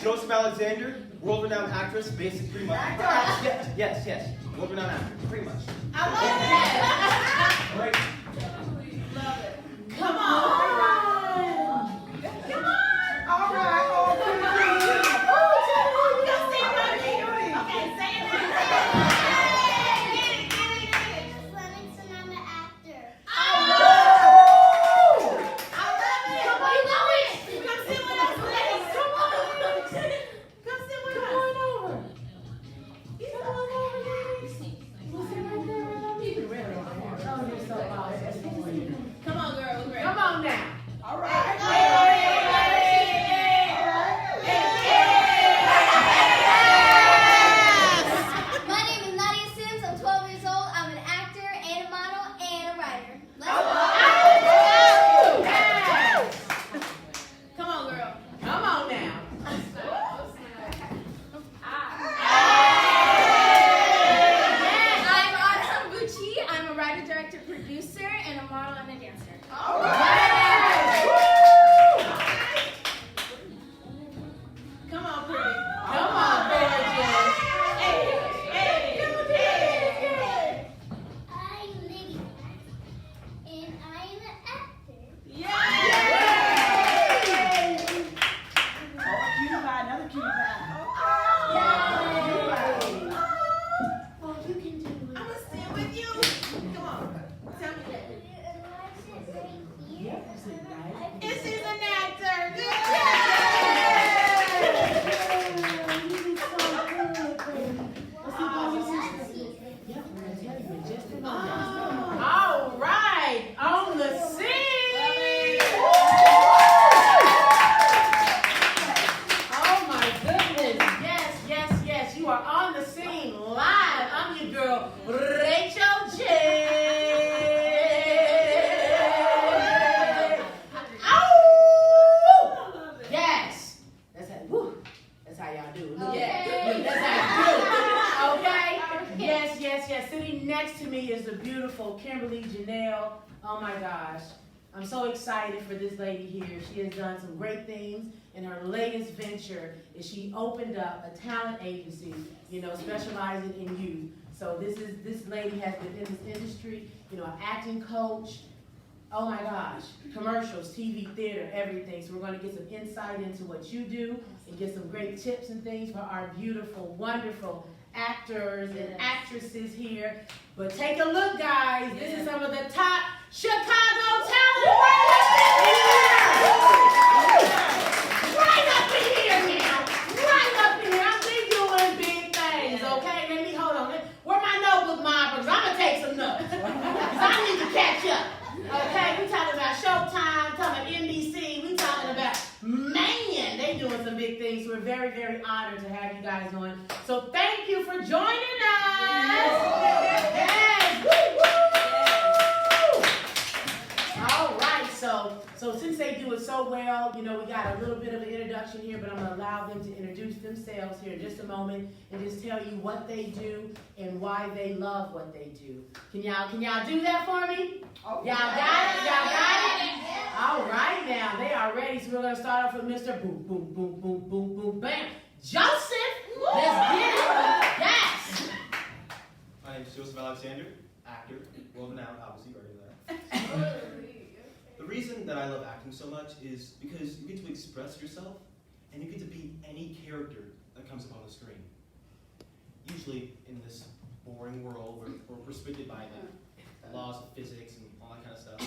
Joseph Alexander, world-renowned actress, basic pretty much. Yes. World-renowned actress, pretty much. I love it. Right. Love it. Come on. All right. Come on, girl. Come on now. All right. My name is Nadia Sims. I'm 12 years old. I'm an actor and a model and a writer. Let's go. Come on, girl. Come on now. I'm Anna Bucci. I'm a writer, director, producer, and a model and a dancer. All right. Come on, pretty. Come on, gorgeous. Hey. I'm Lydia, and I'm an actor. Yay! Another cutie pie. Oh, you can do it. I'm gonna stand with you. Come on. Tell me that. And she's an actor. Good All right, on the scene. Oh my goodness, yes, you are on the scene live. I'm your girl, Racheal J. Oh, yes, that's how y'all do. Okay. That's how you do. Okay. Yes. Sitting next to me is the beautiful Kimberly Janelle. Oh my gosh. I'm so excited for this lady here. She has done some great things. And her latest venture is she opened up a talent agency, specializing in youth. So this lady has been in this industry, an acting coach. Oh my gosh, commercials, TV, theater, everything. So we're going to get some insight into what you do and get some great tips and things for our beautiful, wonderful actors and actresses here. But take a look, guys. This is some of the top Chicago talent right up in here now. Right up in here. I'm doing big things, okay? Hold on. Where my notebook, Mom? Because I'm going to take some notes. Because I need to catch up. Okay, we talking about Showtime, talking about NBC, we talking about, man, they doing some big things. We're very, very honored to have you guys on. So thank you for joining us. Yes. Woo, woo. All right, so since they do it so well, we got a little bit of an introduction here, but I'm gonna allow them to introduce themselves here in just a moment and just tell you what they do and why they love what they do. Can y'all do that for me? Y'all got it? Y'all got it? All right now, they are ready. So we're gonna start off with Mr. Boom, boom, boom, boom, boom, boom, bam. Joseph, let's get it. Yes. My name is Joseph Alexander, actor, world-renowned, obviously, already know that. The reason that I love acting so much is because you get to express yourself and you get to be any character that comes up on the screen. Usually in this boring world where we're restricted by the laws of physics and all that kind of stuff,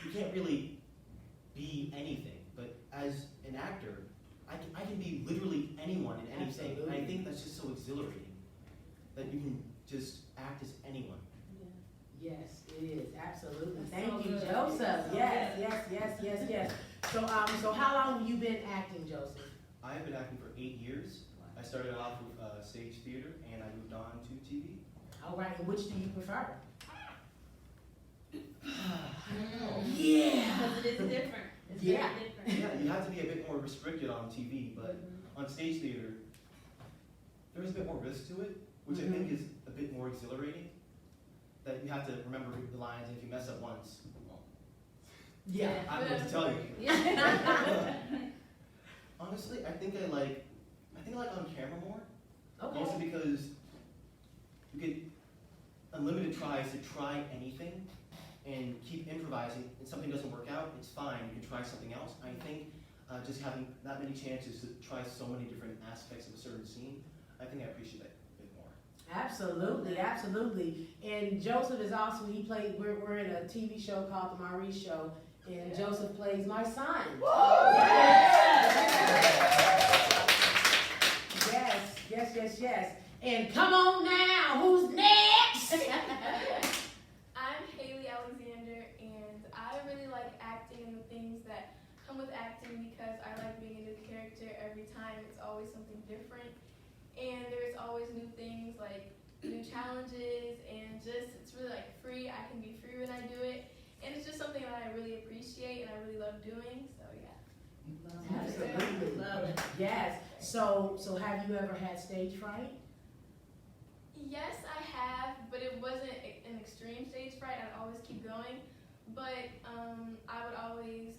you can't really be anything. But as an actor, I can be literally anyone in anything. Absolutely. And I think that's just so exhilarating that you can just act as anyone. Yes, it is. Absolutely. That's Thank so you, good. Joseph. So Yes. So how long have you been acting, Joseph? I have been acting for 8 years. I started off with stage theater and I moved on to TV. All right, and which do you prefer? Yeah. Because it is different. It's Yeah. very different. Yeah, you have to be a bit more restricted on TV, but on stage theater, there's a bit more risk to it, which I think is a bit more exhilarating. That you have to remember the lines, and if you mess up once, well, Yeah. I don't know what to tell you. Honestly, I think I like on camera more. Okay. Mostly because you get unlimited tries to try anything and keep improvising, and something doesn't work out, it's fine, you can try something else. I think just having that many chances to try so many different aspects of a certain scene, I think I appreciate that a bit more. Absolutely, absolutely. And Joseph is also, we're in a TV show called The Maurice Show, and Joseph plays my son. Yes. And come on now, who's next? I'm Haley Alexander, and I really like acting and the things that come with acting because I like being a new character every time. It's always something different, and there's always new things like new challenges, and just it's really like free. I can be free when I do it, and it's just something that I really appreciate and I really love doing. So yeah. Absolutely. Love it. Yes. So have you ever had stage fright? Yes, I have, but it wasn't an extreme stage fright. I'd always keep going, but I'd always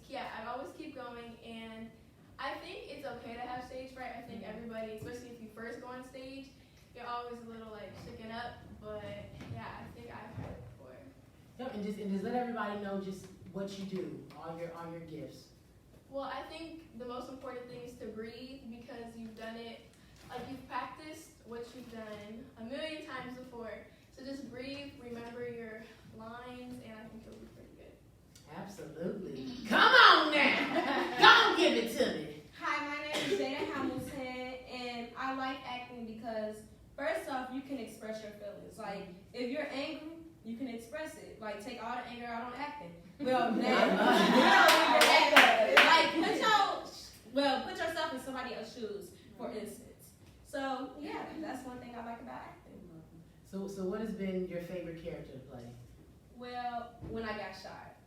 keep going, and I think it's okay to have stage fright. I think everybody, especially if you first go on stage, you're always a little like shaken up, but yeah, I think I've had it before. Yep, and just let everybody know just what you do, all your gifts. Well, I think the most important thing is to breathe because you've done it, like you've practiced what you've done a million times before. So just breathe, remember your lines, and I think you'll be pretty good. Absolutely. Come on now. Don't give it to me. Hi, my name is Jada Hamilton, and I like acting because first off, you can express your feelings. Like, if you're angry, you can express it. Like, take all the anger out on acting. Well, put yourself in somebody else's shoes, for instance. So, yeah, that's one thing I like about acting. So what has been your favorite character to play? Well, when I got shot.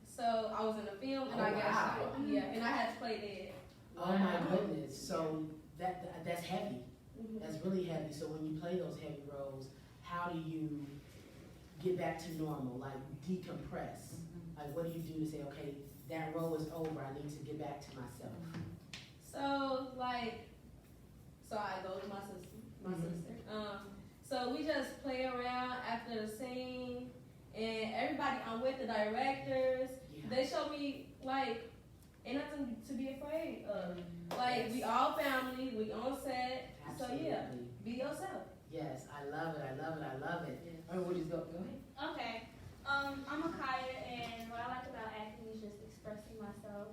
So, I was in a film, and I got shot. Yeah, and I had to play dead. Oh my goodness. So that's heavy. That's really heavy. So when you play those heavy roles, how do you get back to normal, like decompress? Like what do you do to say, okay, that role is over, I need to get back to myself? So I go to my sister. So we just play around after the scene, and everybody, I'm with the directors. Yeah. They show me like ain't nothing to be afraid of. Like we all family, we on set. Absolutely. So yeah, be yourself. Yes, I love it. Yeah. All right, we'll just go ahead. Okay. I'm Akaya, and what I like about acting is just expressing myself.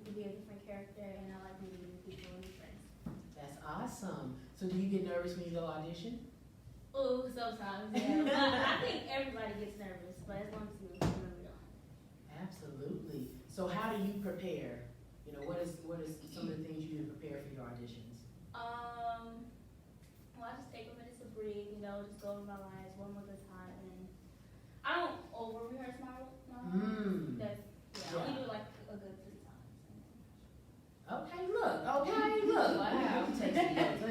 To be a different character, and I like meeting new people and new friends. That's awesome. So do you get nervous when you go audition? Oh, sometimes, yeah. But I think everybody gets nervous, but as long as you remember we don't. Absolutely. So how do you prepare? You know, what is some of the things you do to prepare for your auditions? Well, I just take a minute to breathe, just go over my lines one more time, and I don't over rehearse my lines. I only do like a good 3 times. Okay, look. Wow. Take some notes.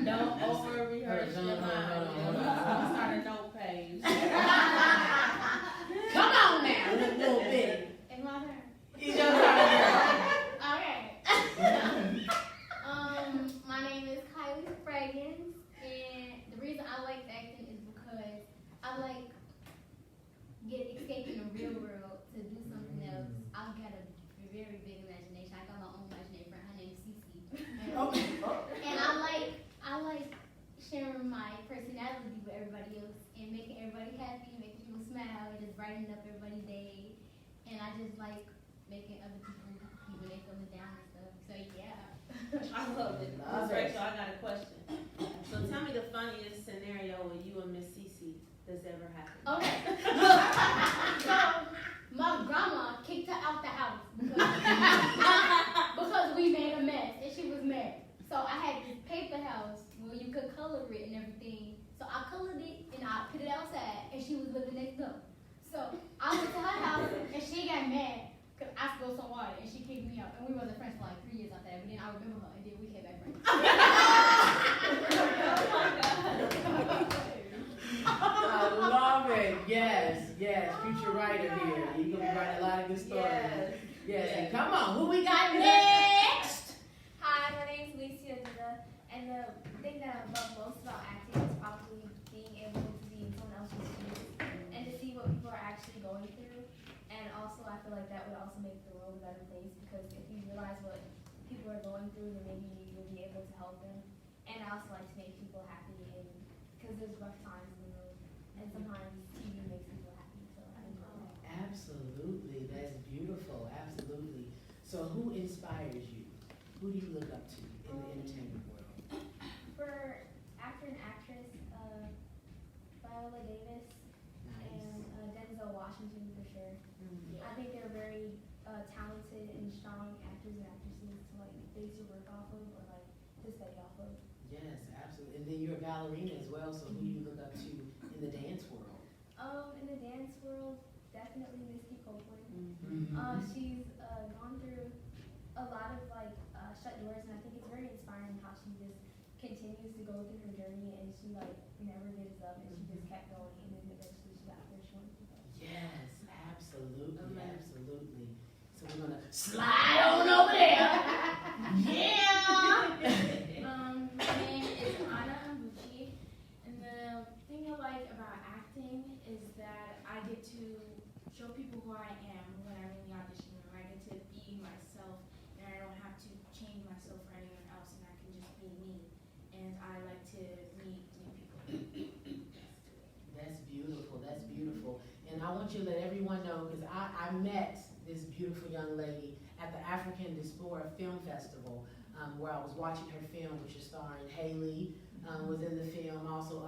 Don't over rehearse your lines. Start a note page. Come on now, a little bit. It's my turn. It's your turn. Okay. My name is Kylie Fragrance, and the reason I like acting is because I like escaping the real world to do something else. I've got a very big imagination. I got my own imaginary friend. Her name's Cece. And I like sharing my personality with everybody else and making everybody happy, making people smile, and just brightening up everybody's day. And I just like making other people happy when they feeling down and stuff. So yeah. I love it. Miss Rachel, I got a question. So tell me the funniest scenario when you and Miss Cece that's ever happened. Okay. So my grandma kicked her out the house because we made a mess and she was mad. So I had this paper house where you could color it and everything. So I colored it and I put it outside, and she was living next door. So I went to her house and she got mad because I spilled some water and she kicked me out. And we wasn't friends for like 3 years after that. But then I remember her and then we came back friends. I love it. Yes. Future writer here. You're gonna be writing a lot of good stories. Yes. And come on, who we got next? would also make the world a better place because if you realize what people are going through, then maybe you'll be able to help them. And I also like to make people happy, and because there's rough times in the world, and sometimes TV makes people happy. So I enjoy that. Absolutely, that's beautiful. Absolutely. So, who inspires you? Who do you look up to in the entertainment world? For actor and actress, Viola Davis and Denzel Washington for sure. I think they're very talented and strong actors and actresses to like base your work off of or like to study off of. Yes, absolutely. And then you're a ballerina as well, so who do you look up to in the dance world? In the dance world, definitely Misty Copeland. Mm-hmm. She's gone through a lot of like shut doors, and I think it's very inspiring how she just continues to go through her journey, and she like never gives up, and she just kept going, and then eventually she got where she wanted to go. Yes, absolutely, absolutely. So we're gonna slide on over there. Yeah. My name is Anna Ambuchi, and the thing I like about acting is that I get to show people who I am when I'm in the audition room. I get to be myself, and I don't have to change myself for anyone else, and I can just be me. And I like to meet new people. That's beautiful. That's beautiful. And I want you to let everyone know, because I met this beautiful young lady at the African Diaspora Film Festival, where I was watching her film, which is starring Haley, was in the film. Also,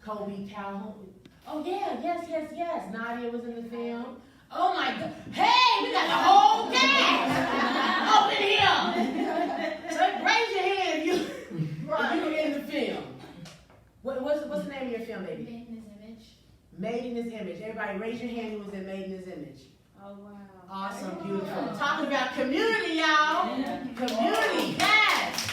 Kobe Calhoun. Oh yeah, yes. Nadia was in the film. Oh my God. Hey, we got the whole cast up in here. So raise your hand if you were in the film. What's the name of your film, baby? Made in His image. Made in His image. Everybody raise your hand who was in Made in His image. Oh wow. Awesome, beautiful. Talking about community, y'all. Community, yes.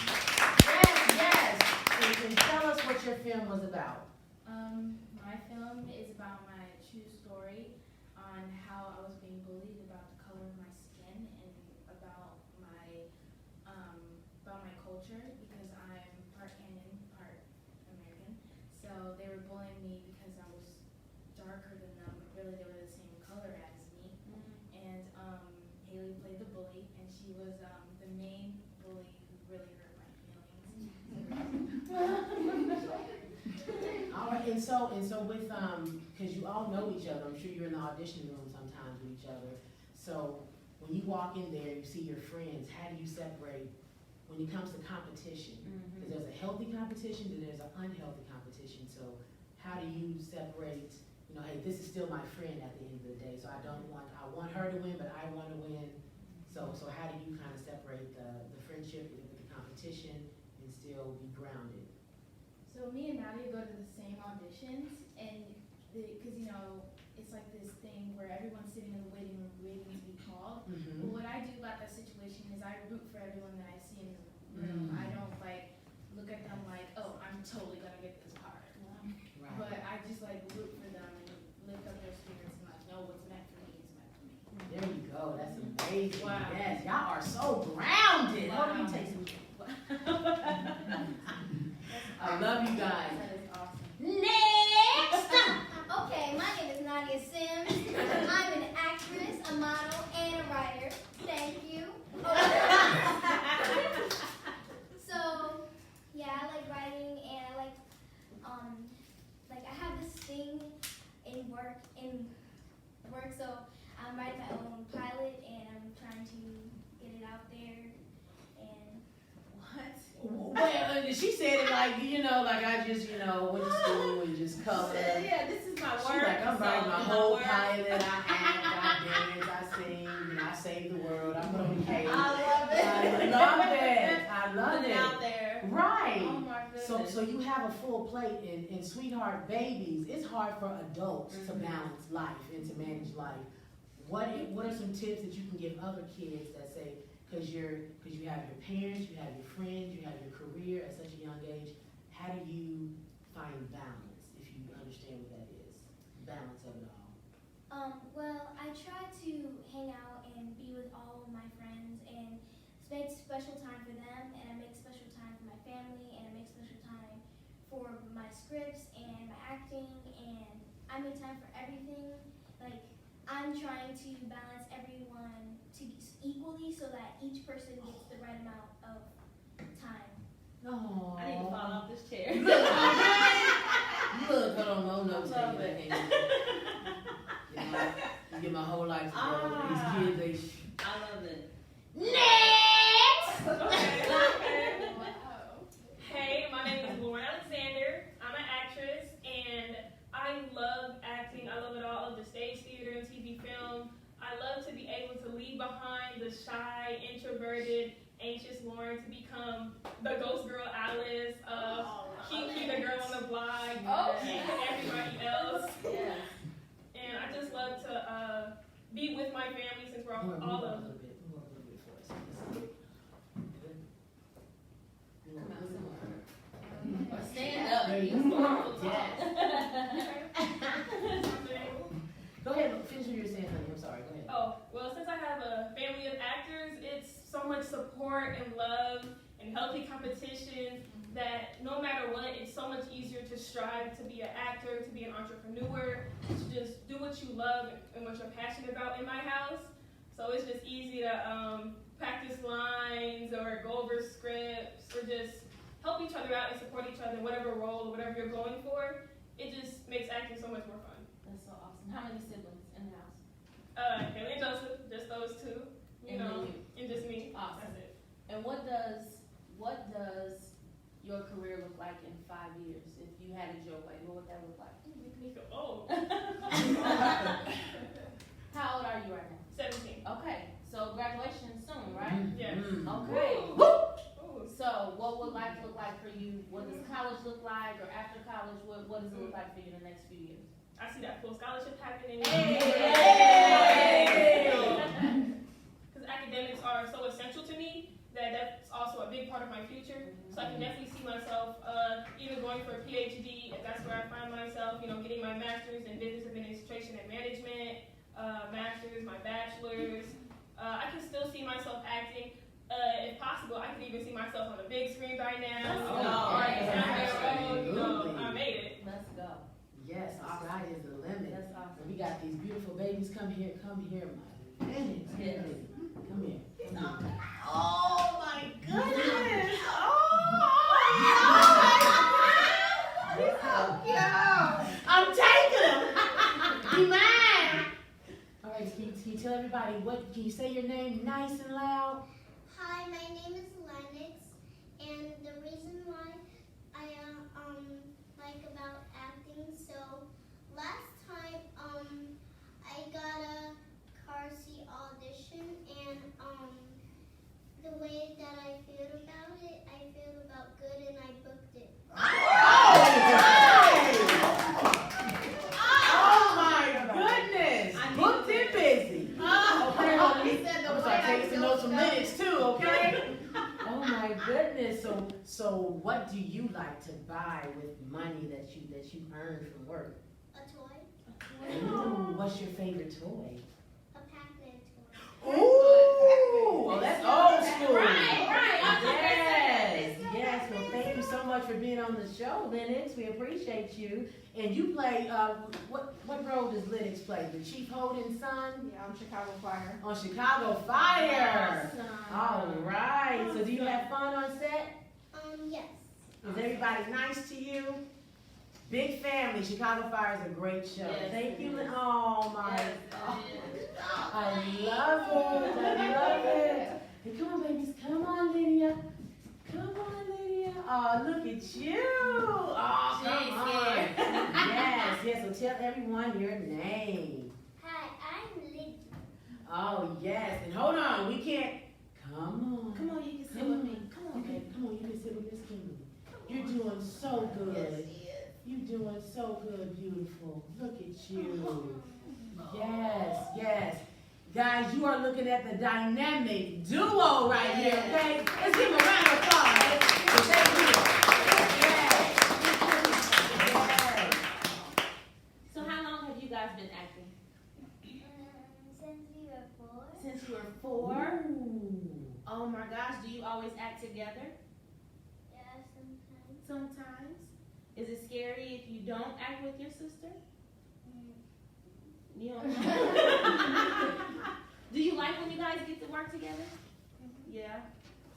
And tell us what your film was about. My film is about my true story on how I was being bullied about the color of my skin and about my culture because I'm part Kenyan, part American. So they were bullying me because I was darker than them, but really they were the same color as me. And Haley played the bully, and she was the main bully who really hurt my feelings. All right, and so with because you all know each other, I'm sure you're in the audition room sometimes with each other. So when you walk in there, you see your friends. How do you separate when it comes to competition? Because there's a healthy competition and there's an unhealthy competition. So how do you separate? You know, hey, this is still my friend at the end of the day. So I want her to win, but I want to win. So how do you kind of separate the friendship with the competition and still be grounded? So me and Nadia go to the same auditions, and because you know it's like this thing where everyone's sitting in the waiting room waiting to be called. But what I do about that situation is I root for everyone that I see in the room. I don't like look at them like, oh, I'm totally gonna get this part. Right. But I just like root for them and lift up their spirits and like know what's meant for me is meant for me. There you go. That's amazing. Wow. Yes, y'all are so grounded. Wow. Hold on, take some. I love you guys. That is awesome. Next. Okay, my name is Nadia Sims. I'm an actress, a model, and a writer. Thank you. So, yeah, I like writing, and I like I have this thing in work, so I'm writing my own pilot, and I'm trying to get it out there, and Well, she said it like, like I just, went to school and just covered. Yeah, this is my She's work. like, I'm writing my whole work. pilot. I act, I dance, I sing, I save the world. I put on the cake. I love it. I love Put it. it out there. Right. Oh my goodness. So you have a full plate in Sweetheart Babies. It's hard for adults to balance life and to manage life. What are some tips that you can give other kids that say, because you have your parents, you have your friends, you have your career at such a young age, how do you find balance, if you understand what that is? Balance of it all. Well, I try to hang out and be with all of my friends and make special time for them, and I make special time for my family, and I make special time for my scripts and my acting, and I make time for everything. Like, I'm trying to balance everyone equally so that each person gets the right amount of time. Oh. I need to fall off this chair. Look, hold on, no, I love it. Get my whole life together. These kids, I love it. Next! Okay. Hey, my name is Lauren Alexander. I'm an actress, and I love acting. I love it all. I love the stage theater and TV film. I love to be able to leave behind the shy, introverted, anxious Lauren to become the ghost girl Alice, Kiki, the girl on the block, and everybody else. Yes. And I just love to be with my family since we're all of them. Stand up. There you go. Go ahead, finish what you were saying, honey. I'm sorry. Go ahead. Oh, well, since I have a family of actors, it's so much support and love and healthy competition that no matter what, it's so much easier to strive to be an actor, to be an entrepreneur, to just do what you love and what you're passionate about in my house. So it's just easy to practice lines or go over scripts or just help each other out and support each other in whatever role or whatever you're going for. It just makes acting so much more fun. That's so awesome. How many siblings in the house? Haley and Joseph, just those two, you know, and just me. Awesome. That's it. And what does your career look like in 5 years? If you had it your way, what would that look like? Make me feel old. How old are you right now? 17. Okay, so graduation soon, right? Yes. Okay. Ooh. So what would life look like for you? What does college look like, or after college, what does it look like for you in the next few years? I see that full scholarship happening. Because academics are so essential to me that's also a big part of my future. So I can definitely see myself either going for a PhD, if that's where I find myself, you know, getting my master's in business administration and management, master's, my bachelor's. I can still see myself acting. If possible, I can even see myself on the big screen by now. I made it. Let's go. Yes, the sky is the limit. That's awesome. We got these beautiful babies. Come here, my goodness. Yes. Come here. Oh my goodness. He's so cute. I'm taking him. He mine. All right, can you tell everybody can you say your name nice and loud? Hi, my name is Lennox, and the reason why I like about acting, so last time I got a car seat audition, and the way that I feel about it, I feel about good, and I booked it. Oh my goodness! Booked and busy. Okay, honey. I'm sorry, take some notes from minutes too, okay? Oh my goodness. So what do you like to buy with money that you earned from work? A toy, Ooh, what's your favorite toy? a Pac-Man toy. Ooh, well, that's old school. Right. Yes. Well, thank you so much for being on the show, Lennox. We appreciate you. And you play, what role does Lennox play? The Chief Holden's son? Yeah, I'm Chicago Fire. On Chicago Fire. Awesome. All right. So do you have fun on set? Yes. Is everybody nice to you? Big family. Chicago Fire is a great show. Yes, Thank you. it is. Oh my Yes, God. it is. I love it. Hey, come on, babies. Come on, Lydia. Come on, Lydia. Oh, look at you. Oh, come on. Yes. So tell everyone your name. Hi, I'm Lydia. Oh, yes. And hold on. We can't. Come Come on, you can sit with me. Come on, baby. Come on. You can sit with Miss Kimberly. You're doing so good. You're doing so good, beautiful. Look at you. Yes. Guys, you are looking at the dynamic duo right here, okay? Let's give them a round of applause. Thank you. Yes. So how long have you guys been acting? Since we were 4. Since you were 4? Ooh. Oh my gosh, do you always act together? Yeah, sometimes. Sometimes. Is it scary if you don't act with your sister? You know? Do you like when you guys get to work together? Yeah.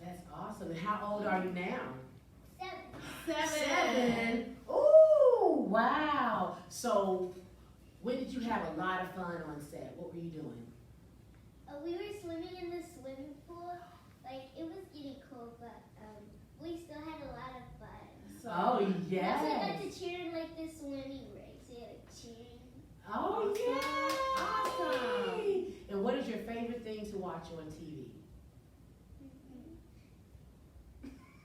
That's awesome. And how old are you now? 7. 7. Ooh, wow. So, when did you have a lot of fun on set? What were you doing? We were swimming in the swimming pool. Like, it was getting cold, but we still had a lot of fun. Oh, We also yes. got to cheer in like the swimming race. We had like cheering. Oh, Awesome. yay. And what is your favorite thing to watch on TV?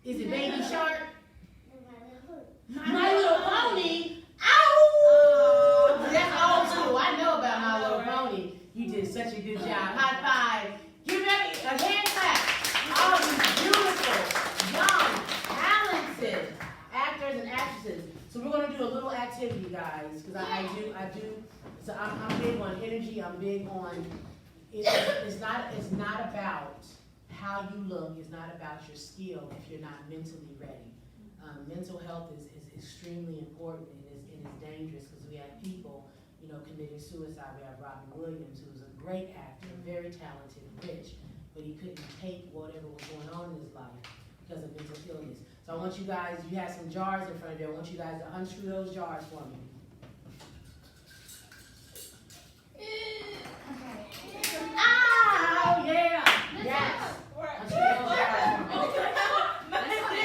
Is it Baby Shark? My Little Pony? Ow! That's old school. I know about My Little Pony. You did such a good job. High five. Give me a hand clap. All these beautiful, young, talented actors and actresses. So we're going to do a little activity, guys, because I do. So I'm big on energy. I'm big on, it's not about how you look. It's not about your skill if you're not mentally ready. Mental health is extremely important and is dangerous because we have people, committing suicide. We have Robin Williams, who's a great actor, very talented, rich, but he couldn't take whatever was going on in his life because of mental illness. So I want you guys, you have some jars in front of you. I want you guys to unscrew those jars for me. Oh, yeah. Yes. Unscrew those jars for me.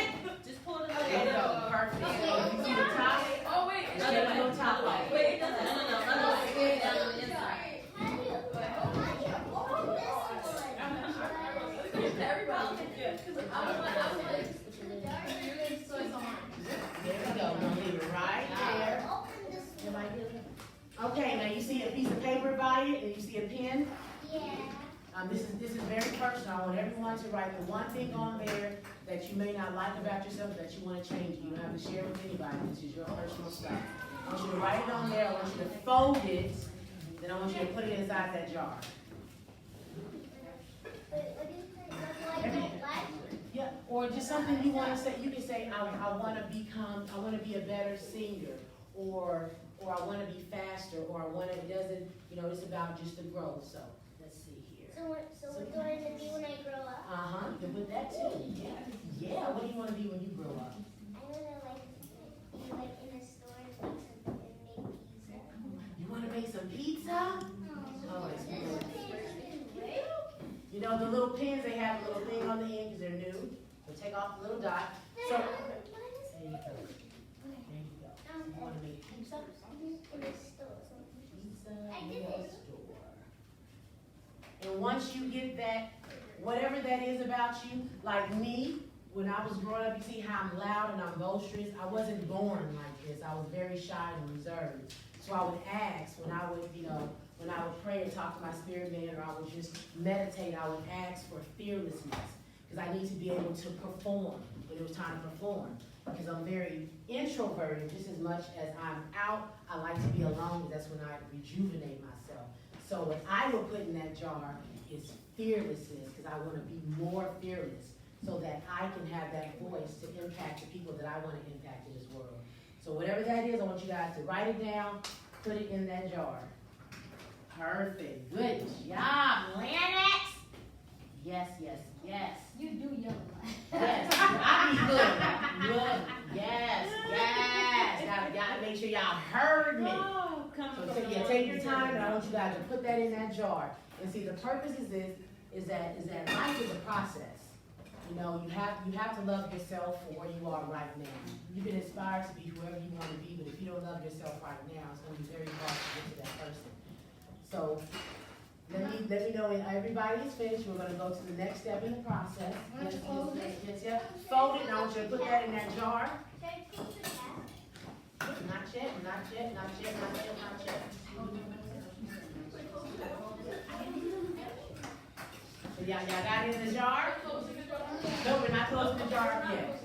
Just pull it There you go. Perfect. You see the top? Oh wait. Just take the little top off. Wait, it doesn't. No. It's down on the inside. How do you open this one? Everybody. I was like, There we go. We'll leave it right there. Open this one. Okay, now you see a piece of paper by it, and you see a pen. Yeah. This is very personal. I want everyone to write the one thing on there that you may not like about yourself that you want to change. You don't have to share it with anybody. This is your personal stuff. I want you to write it on there. I want you to fold it. Then I want you to put it inside that jar. What is it? That's why I don't like it. Yeah, or just something you want to say. You can say, I want to be a better singer, or I want to be faster, or I want to, it's about just the growth. So let's see here. So what do I want to be when I grow up? You can put that too. Yeah. What do you want to be when you grow up? I want to be like in a store and make pizza. You want to make some pizza? Oh, that's good. The little pins, they have a little thing on the end because they're new. So take off the little dot. So, there you go. There you go. You want to make pizza? In a store. Pizza I in did a it. store. And once you get that, whatever that is about you, like me, when I was growing up, you see how I'm loud and I'm boisterous. I wasn't born like this. I was very shy and reserved. So I would ask when I would pray and talk to my spirit man, or I would just meditate, I would ask for fearlessness. Because I need to be able to perform when it was time to perform. Because I'm very introverted, just as much as I'm out, I like to be alone, because that's when I rejuvenate myself. So what I will put in that jar is fearlessness, because I want to be more fearless, so that I can have that voice to impact the people that I want to impact in this world. So whatever that is, I want you guys to write it down, put it in that jar. Perfect. Good job, Lennox. Yes. You do yell a lot. Yes. I be good. Yes. Gotta make sure y'all heard me. So take your time, and I want you guys to put that in that jar. And see, the purpose is that life is a process. You have to love yourself for where you are right now. You've been inspired to be whoever you want to be, but if you don't love yourself right now, it's going to be very hard to get to that person. So let me know when everybody is finished. We're going to go to the next step in the process. Fold it, and I want you to put that in that jar. Not yet. So y'all got it in the jar? No, we're not closing the jar yet.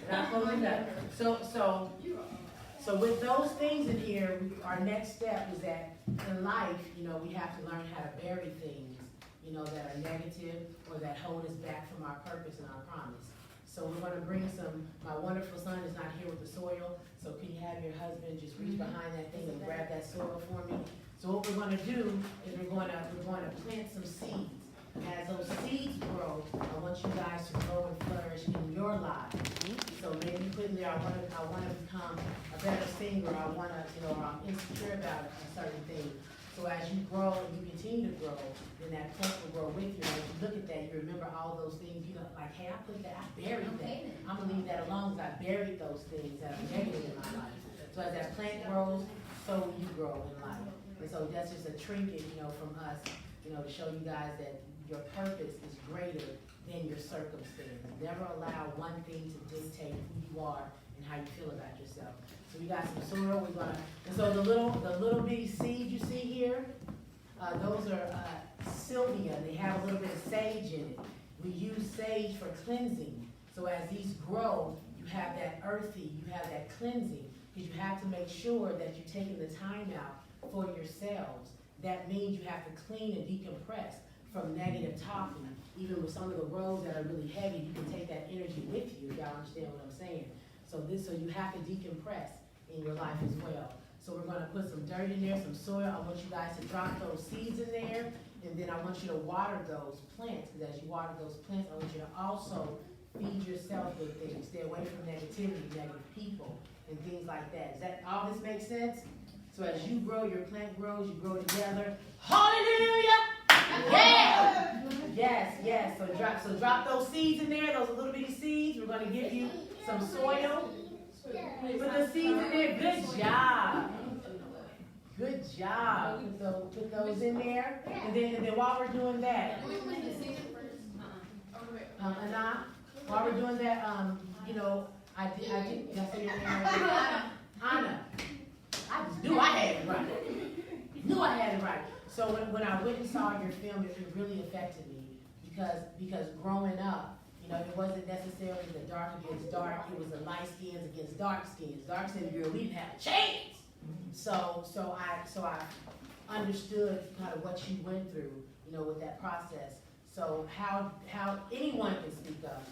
We're not closing that. So with those things in here, our next step is that in life, we have to learn how to bury things, that are negative or that hold us back from our purpose and our promise. So we're going to bring my wonderful son is not here with the soil, so can you have your husband just reach behind that thing and grab that soil for me? So what we're gonna do is we're going to plant some seeds. As those seeds grow, I want you guys to grow and flourish in your lives. So maybe put in there, I wanna become a better singer, I wanna, or I'm insecure about a certain thing. So as you grow and you continue to grow, then that plant will grow with you. And as you look at that, you remember all those things, like, hey, I put that, I buried that. I'm gonna leave that alone because I buried those things that are negative in my life. So as that plant grows, so will you grow in life. And so that's just a trinket, from us, to show you guys that your purpose is greater than your circumstance. Never allow one thing to dictate who you are and how you feel about yourself. So we got some soil. And so the little bitty seeds you see here, those are sylvia. They have a little bit of sage in it. We use sage for cleansing. So as these grow, you have that earthy, you have that cleansing, because you have to make sure that you're taking the time out for yourselves. That means you have to clean and decompress from negative talking. Even with some of the roads that are really heavy, you can take that energy with you, if y'all understand what I'm saying. So you have to decompress in your life as well. So we're gonna put some dirt in there, some soil. I want you guys to drop those seeds in there, and then I want you to water those plants, because as you water those plants, I want you to also feed yourself with things. Stay away from negativity, negative people, and things like that. Does that all this make sense? So as you grow, your plant grows, you grow together. Hallelujah! Yeah! Yes. So drop those seeds in there, those little bitty seeds. We're gonna give you some soil. Put the seeds in there. Good job. Good job. Put those in there. And then while we're doing that, Anna, while we're doing that, I say your name right? Anna. I just knew I had it right. So when I went and saw your film, it really affected me because growing up, it wasn't necessarily the dark against dark. It was the light skins against dark skins. Dark skinned girl, we didn't have a chance. So I understood kind of what you went through, with that process. So how anyone can speak up,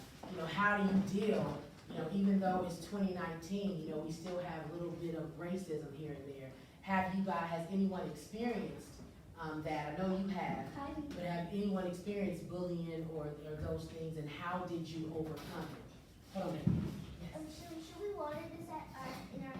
how do you deal, even though it's 2019, we still have a little bit of racism here and there. Has anyone experienced that? I know you have, but have anyone experienced bullying or those things, and how did you overcome it? Hold on a minute. Should we water this in our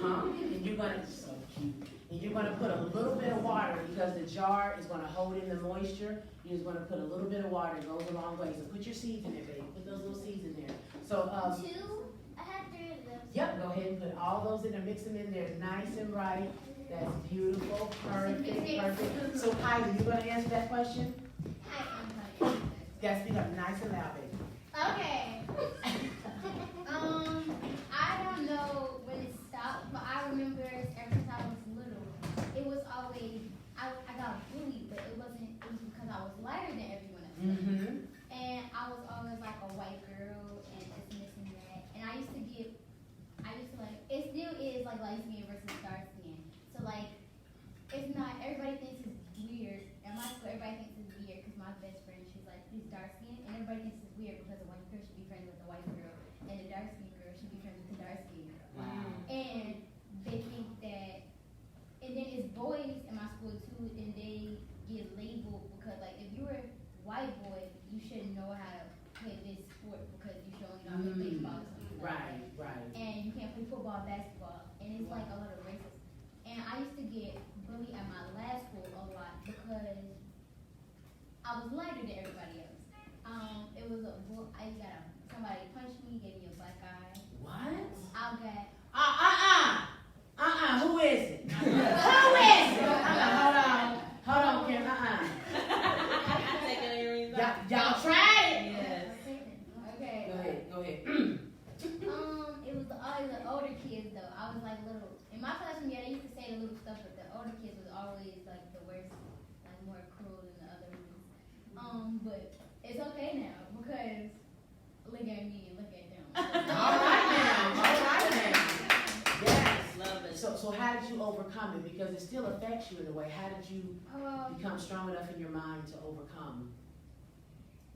house? And you're gonna, so cute. And you're gonna put a little bit of water, because the jar is gonna hold in the moisture. You're just gonna put a little bit of water. It goes a long way. So put your seeds in there, baby. Put those little seeds in there. So Two? I have 3 of them. Yep, go ahead and put all those in there. Mix them in there nice and right. That's beautiful. Perfect. So Kylie, you gonna answer that question? Gotta speak up nice and loud, baby. Okay. I don't know when it stopped, but I remember ever since I was little, it was always, I got bullied, but it was because I was lighter than everyone else. Mm-hmm. And I was always like a white girl and this and this and that. And I used to like, it still is like light skin versus dark skin. So like, it's not, everybody thinks it's weird. In my school, everybody thinks it's weird because my best friend, she's like, she's dark skin. And everybody thinks it's weird because the white girl should be friends with the white girl. And the dark skin girl should be friends with the dark skin girl. Wow. And they think that, and then it's boys in my school too, and they get labeled because like, if you're a white boy, you shouldn't know how to play this sport because you should only know how to play baseball or something like that. Right. And you can't play football, basketball, and it's like a lot of racism. And I used to get bullied at my last school a lot because I was lighter than everybody else. It was somebody punched me, gave me a black eye. What? I got. Who is it? Who is it? Hold on, Kim. Y'all tried it. Yes. Okay. Go ahead. It was always the older kids though. I was like little. In my classroom, yeah, they used to say the little stuff, but the older kids was always like the worst, like more cruel than the other ones. But it's okay now because look at me and look at them. All right now. Yes. Love it. So how did you overcome it? Because it still affects you in a way. How did you become strong enough in your mind to overcome?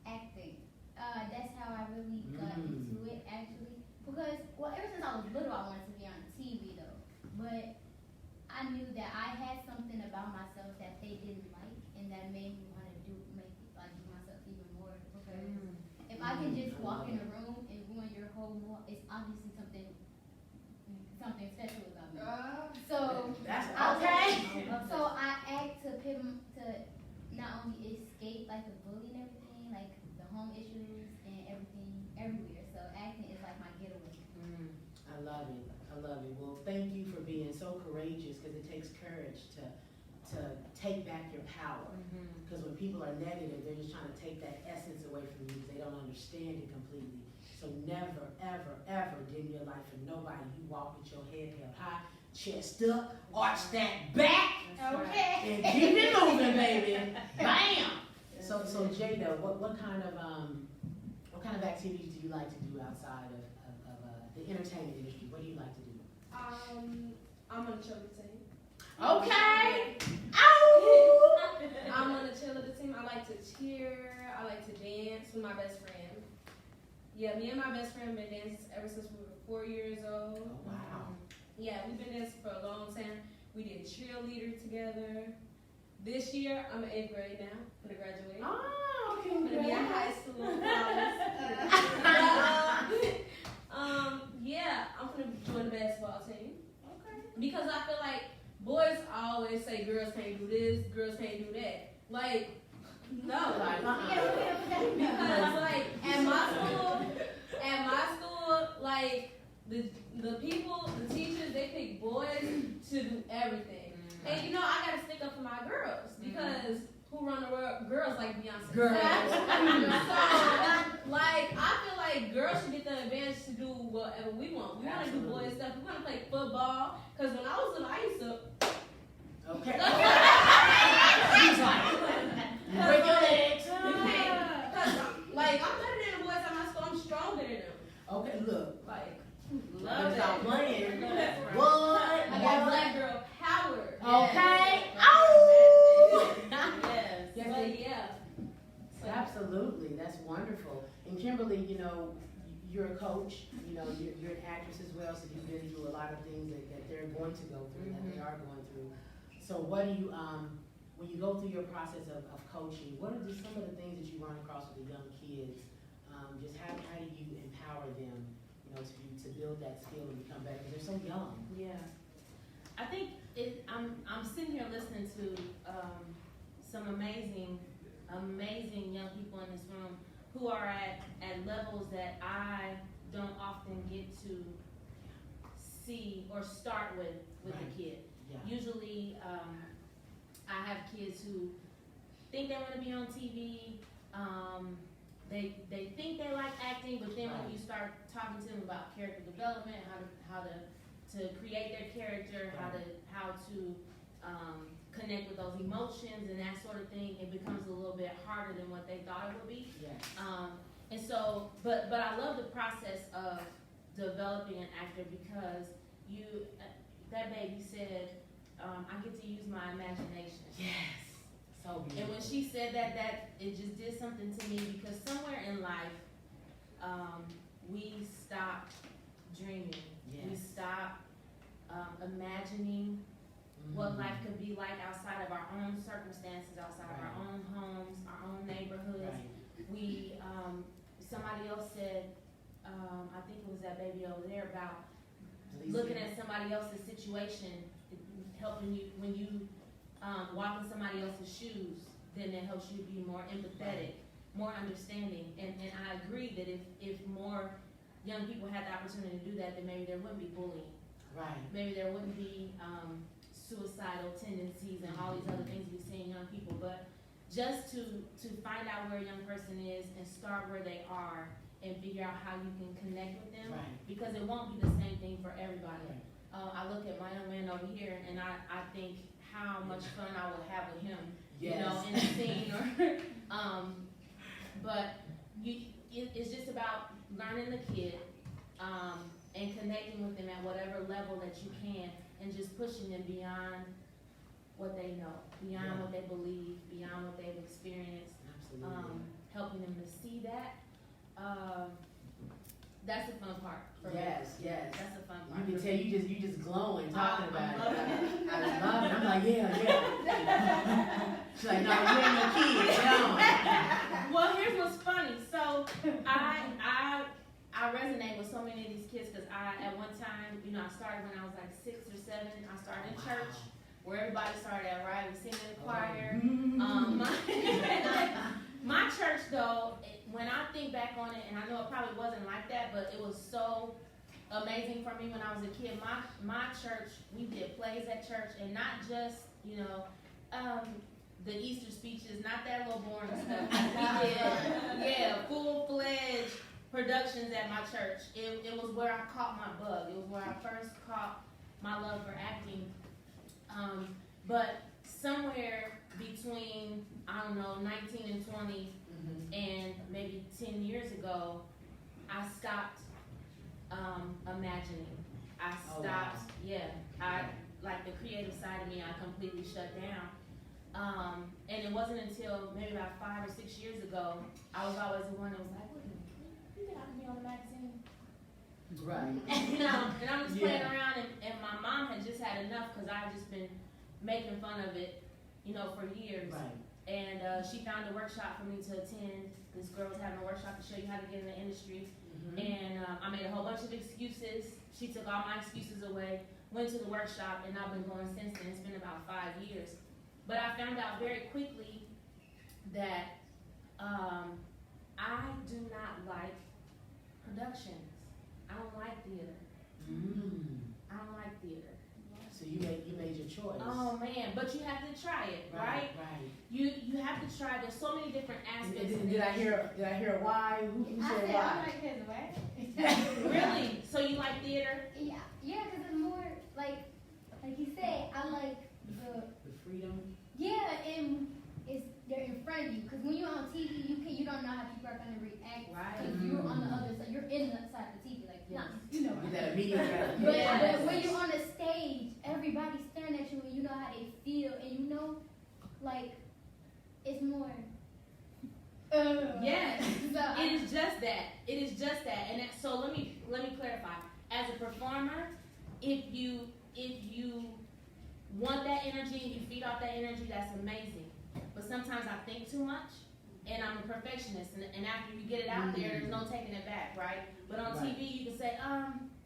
Acting. That's how I really got into it actually. Because, well, ever since I was little, I wanted to be on TV though. But I knew that I had something about and that made me want to do myself even more. Because if I can just walk in a room and ruin your whole mood, it's obviously something special about me. So That's okay. So I act to not only escape like the bullying and everything, like the home issues and everything everywhere. So acting is like my getaway. I love it. I love it. Well, thank you for being so courageous, because it takes courage to take back your power. Because when people are negative, they're just trying to take that essence away from you because they don't understand it completely. So never, ever, ever dim your light for nobody. You walk with your head held high, chest up, arch that back, Okay. and keep it moving, baby. Bam. So Jada, what kind of activities do you like to do outside of the entertainment industry? What do you like to do? I'm on the cheerleader team. Okay. Oh. I'm on the cheerleader team. I like to cheer. I like to dance with my best friend. Yeah, me and my best friend been dancing ever since we were 4 years old. Oh, wow. Yeah, we've been dancing for a long time. We did cheerleader together. This year, I'm in 8th grade now. I'm gonna graduate. Oh, okay. I'm gonna be in high school. Yeah, I'm gonna join the basketball team. Okay. Because I feel like boys always say girls can't do this, girls can't do that. Like, no. Because like at my school, like the people, the teachers, they pick boys to do everything. And you know, I gotta stick up for my girls because who run the world? Girls like Beyonce. Girls. So, like, I feel like girls should get the advantage to do whatever we want. We want to do boy stuff. We want to play football. Because when I was little, I used to. Okay. She's like, break your legs. Because, like, I'm better than the boys at my school. I'm stronger than them. Okay, look. Like, Love stop playing. What? What? I got black girl power. Okay. Oh. Yes. Yeah. Absolutely. That's wonderful. And Kimberly, you know, you're a coach. You know, you're an actress as well, so you've been through a lot of things that they're going to go through, that they are going through. So what do you, when you go through your process of coaching, what are just some of the things that you run across with the young kids? Just how do you empower them, you know, to build that skill and become better? Because they're so young. Yeah. I think I'm sitting here listening to some amazing young people in this room who are at levels that I don't often get to see or start with Right. a kid. Yeah. Usually, I have kids who think they want to be on TV. They think they like acting, but then when you start talking to them about character development, how to create their character, how to connect with those emotions and that sort of thing, it becomes a little bit harder than what they thought it would be. Yes. And so, but I love the process of developing an actor because that baby said, I get to use my imagination. Yes. So beautiful. And when she said that it just did something to me because somewhere in life, we stop dreaming. Yes. We stop imagining what life could be like outside of our own circumstances, outside of our own homes, our own neighborhoods. Right. We, somebody else said, I think it was that baby over there, about looking at somebody else's situation, helping you, when you walk in somebody else's shoes, then it helps you be more empathetic, more understanding. And I agree that if more young people had the opportunity to do that, then maybe there wouldn't be bullying. Right. Maybe there wouldn't be suicidal tendencies and all these other things we see in young people. But just to find out where a young person is and start where they are and figure out how you can connect with them, because it won't be the same thing for everybody. I look at my young man over here and I think how much fun I would have with him, you know, in the scene. But it's just about learning the kid and connecting with them at whatever level that you can, and just pushing them beyond what they know, beyond what they believe, beyond what they've experienced. Absolutely. Helping them to see that. That's the fun part. For me. Yes. That's the fun part. You can tell you just glowing talking about I'm loving it. I love it. I'm like, yeah. She's like, no, you ain't no kid. No. Well, here's what's funny. So I resonate with so many of these kids because at one time, I started when I was like 6 or 7. I started in church where everybody started at, right? We sing in the choir. My church, though, when I think back on it, and I know it probably wasn't like that, but it was so amazing for me when I was a kid. My church, we did plays at church, and not just, the Easter speeches, not that little boring stuff. We did, full-fledged productions at my church. It was where I caught my bug. It was where I first caught my love for acting. But somewhere between, 19 and 20 and maybe 10 years ago, I stopped imagining. I stopped, like the creative side of me, I completely shut down. And it wasn't until maybe about 5 or 6 years ago, I was always the one that was like, look, you think I can be on the magazine? Right. And I'm just playing around, and my mom had just had enough because I had just been making fun of it, for years. Right. And she found a workshop for me to attend. This girl was having a workshop to show you how to get in the industry. And I made a whole bunch of excuses. She took all my excuses away, went to the workshop, and I've been going since then. It's been about 5 years. But I found out very quickly that I do not like productions. I don't like theater. I don't like theater. So you made your choice. Oh man, but you have to try it, right? Right. You have to try. There's so many different aspects. Did I hear why? Who said I why? like his way. Really? So you like theater? Yeah, because it's more like you said, I like the freedom. Yeah, and they're in front of you. Because when you're on TV, you don't know how people are gonna react. Right. Because you're on the other side, you're in the side of the TV, Get that immediate But when you're on a stage, everybody's staring at you, and you know how they feel, and it's more. Yes. So It is just that. And so let me clarify. As a performer, if you want that energy and you feed off that energy, that's amazing. But sometimes I think too much, and I'm a perfectionist, and after you get it out there, there's no taking it back, right? But on TV, you can say,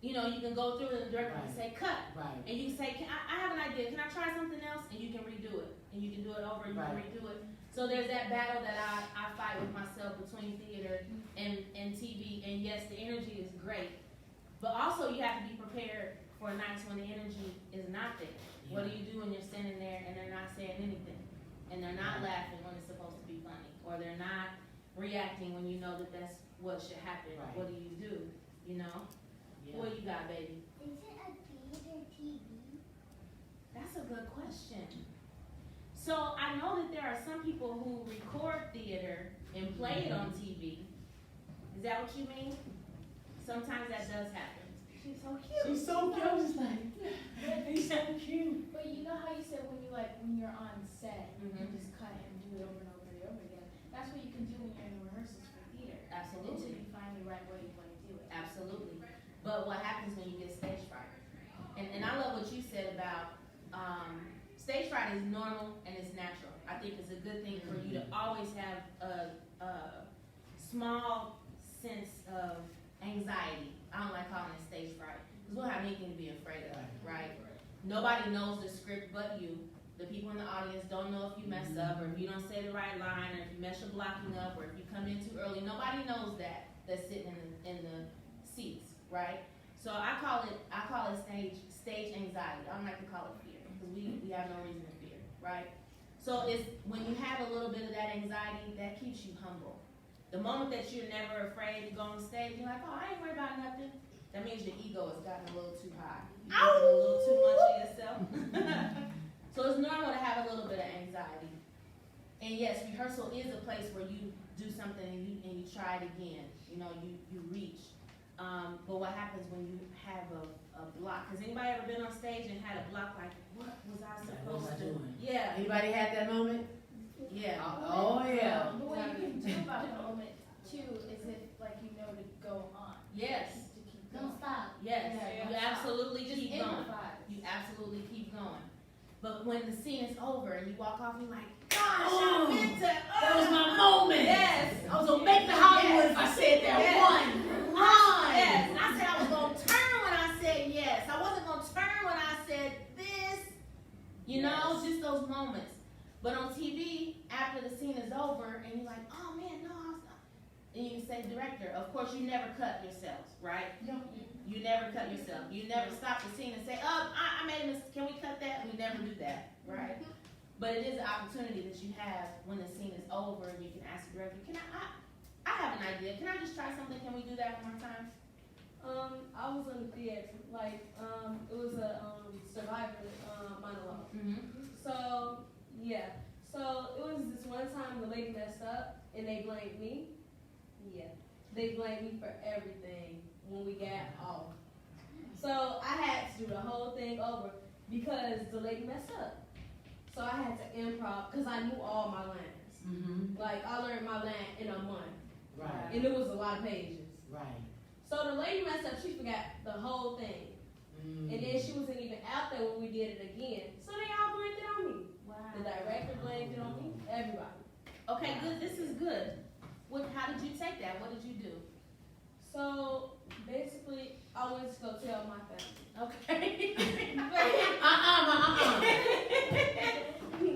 you can go through it, and the director can say, cut. Right. And you can say, I have an idea, can I try something else? And you can redo it. And you can do it over, and you can redo it. So there's that battle that I fight with myself between theater and TV, and yes, the energy is great. But also you have to be prepared for nights when the energy is not there. Yeah. What do you do when you're standing there and they're not saying anything? And they're not laughing when it's supposed to be funny? Or they're not reacting when you know that that's what should happen? Right. What do you do? Yeah. What you got, baby? Is it a theater TV? That's a good question. So I know that there are some people who record theater and play it on TV. Is that what you mean? Sometimes that does happen. She's so cute. She's so cute. She's like, he's so cute. But you know how you said when you're on set, you can just cut and do it over and over and over again. That's what you can do when you're in the rehearsals for theater. Absolutely. Until you find the right way you want to do it. Absolutely. But what happens when you get stage fright? And I love what you said about stage fright is normal and it's natural. I think it's a good thing for you to always have a small sense of anxiety. I don't like calling it stage fright because we don't have anything to be afraid of, right? Nobody knows the script but you. The people in the audience don't know if you mess up or if you don't say the right line or if you mess your blocking up or if you come in too early. Nobody knows that's sitting in the seats, right? So I call it stage anxiety. I don't like to call it fear because we have no reason to fear, right? So it's when you have a little bit of that anxiety, that keeps you humble. The moment that you're never afraid to go on stage, you're like, oh, I ain't worried about nothing. That means your ego has gotten a little too high. You're a little too much of yourself. So it's normal to have a little bit of anxiety. And yes, rehearsal is a place where you do something and you try it again. You reach. But what happens when you have a block? Has anybody ever been on stage and had a block like, what was I supposed to do? Yeah. Anybody had that moment? Yeah. Oh yeah. But what you can do about the moment too is if to go on. Yes. To keep don't going. stop. Yes. Yeah, You don't absolutely Just keep going. improvise. You absolutely keep going. But when the scene is over and you walk off, you're like, I meant to. That was my Yes. moment. I was gonna make the Hollywood if I said that one. Run. Yes. And I said I was gonna turn when I said yes. I wasn't gonna turn when I said this. You know, just those moments. But on TV, after the scene is over, and you're like, oh man, no, I was not. And you can say, director, of course you never cut yourselves, right? No. You never cut yourself. You never stop the scene and say, I made a mistake. Can we cut that? We never do that, right? But it is an opportunity that you have when the scene is over and you can ask the director, I have an idea. Can I just try something? Can we do that one more time? I was in the theater, like, it was a, survivor, monologue. So, yeah. So, it was this one time the lady messed up, and they blamed me. Yeah. They blamed me for everything when we got off. So, I had to do the whole thing over because the lady messed up. So, I had to improv, because I knew all my lines. Like, I learned my line in a month. Right. And it was a lot of pages. Right. So the lady messed up, she forgot the whole thing. And then she wasn't even out there when we did it again. So they all blamed it on me. Wow. The director blamed it on me, everybody. Okay, good. This is good. How did you take that? What did you do? So basically, I went to go tell my family. Okay.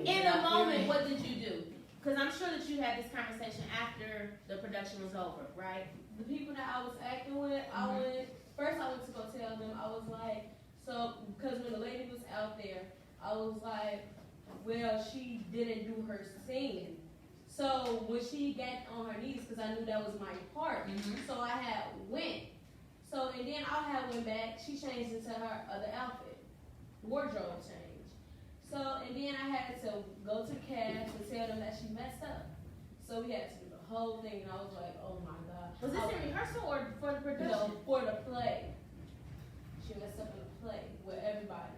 In a moment, what did you do? Because I'm sure that you had this conversation after the production was over, right? The people that I was acting with, I went to go tell them, I was like, so, because when the lady was out there, I was like, well, she didn't do her scene. So when she got on her knees, because I knew that was my part, so I had went. So, and then I had went back, she changed into her other outfit, wardrobe change. So, and then I had to go to the cast to tell them that she messed up. So we had to do the whole thing, and I was like, oh my God. Was this in rehearsal or for the production? No, for the play. She messed up in the play with everybody.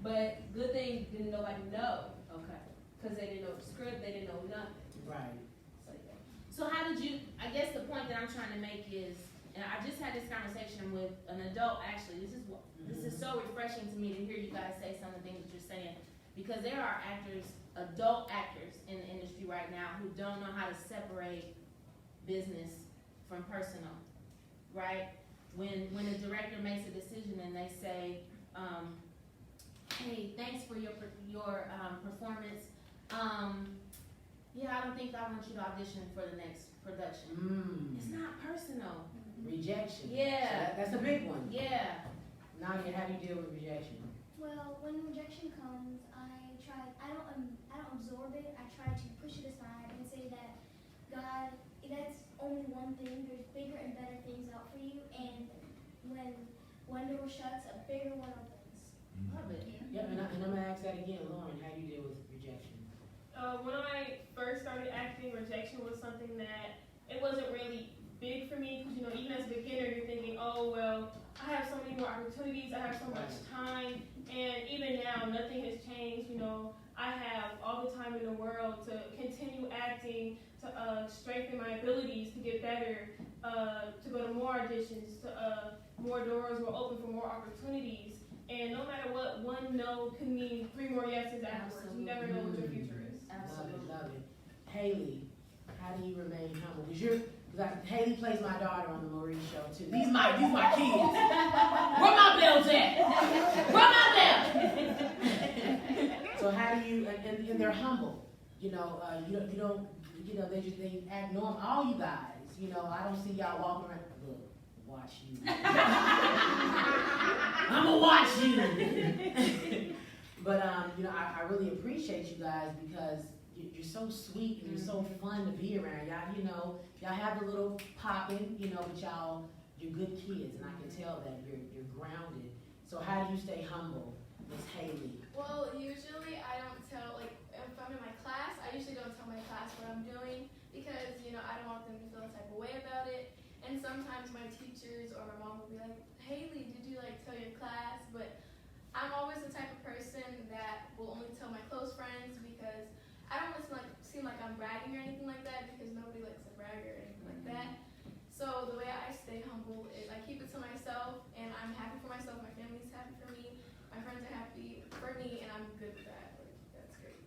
But good thing didn't nobody know. Okay. Because they didn't know the script, they didn't know nothing. Right. So yeah. So how did you, I guess the point that I'm trying to make is, and I just had this conversation with an adult actually, this is so refreshing to me to hear you guys say some of the things that you're saying, because there are actors, adult actors in the industry right now who don't know how to separate business from personal, right? When a director makes a decision and they say, hey, thanks for your performance. Yeah, I don't think I want you to audition for the next production. It's not personal. Rejection. Yeah. So that's a big one. Yeah. Nadia, how do you deal with rejection? Well, when rejection comes, I don't absorb it. I try to push it aside and say that God, that's only one thing. There's bigger and better things out for you. And when one door shuts, a bigger one opens. Love it. Yeah, and I'm gonna ask that again, Lauren. How do you deal with rejection? When I first started acting, rejection was something that it wasn't really big for me because, even as a beginner, you're thinking, oh, well, I have so many more opportunities, I have so much time, and even now, nothing has changed. I have all the time in the world to continue acting, to strengthen my abilities, to get better, to go to more auditions, to more doors will open for more opportunities. And no matter what, one no can mean 3 more yeses afterwards. You never know what your future is. Absolutely. Love it. Haley, how do you remain humble? Because Haley plays my daughter on the Maurice show too. These my kids. Where my bells at? Where my bells? So how do you? And they're humble. You don't. They act normal. All you guys. I don't see y'all walking around. Look, watch you. I'ma watch you. But I really appreciate you guys because you're so sweet and you're so fun to be around. Y'all have a little popping, but you're good kids, and I can tell that you're grounded. So how do you stay humble, Miss Haley? Well, usually I don't tell, if I'm in my class, I usually don't tell my class what I'm doing because, I don't want them to feel a type of way about it. And sometimes my teachers or my mom will be like, Haley, did you tell your class? But I'm always the type of person that will only tell my close friends because I don't want to seem like I'm bragging or anything like that because nobody likes a bragger or anything like that. So the way I stay humble is I keep it to myself and I'm happy for myself, my family's happy for me, my friends are happy for me, and I'm good with that. That's great.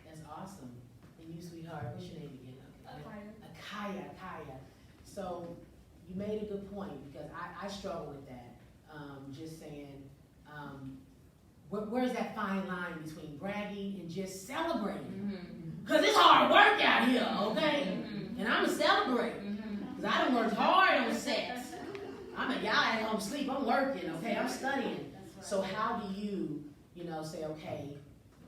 That's awesome. Kaya. So you made a good point because I struggle with that. Just saying, where's that fine line between bragging and just celebrating? Because it's hard work out here, okay? And I'm going to celebrate. Because I done worked hard on sets. Y'all at home sleep, I'm working, okay? I'm studying. So how do you say, okay,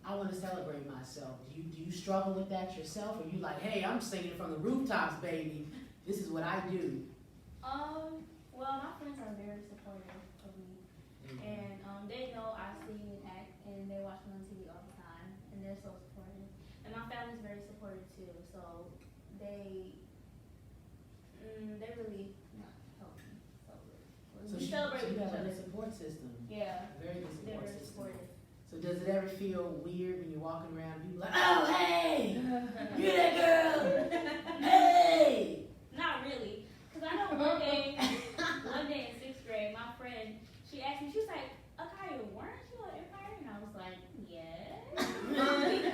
I want to celebrate myself? Do you struggle with that yourself? Or you like, hey, I'm singing from the rooftops, baby. This is what I do. Well, my friends are very supportive of me, and they know I sing and act, and they watch me on TV all the time, and they're so supportive. And my family's very supportive too, so they really help me. So we celebrate you with have each a other. good support system. Yeah, A very good they're support very system. supportive. So does it ever feel weird when you're walking around and people like, oh, hey, you that girl, hey. Not really, because I know one day in 6th grade, my friend, she asked me, she was like, Akaya, weren't you on Empire? And I was like, yes.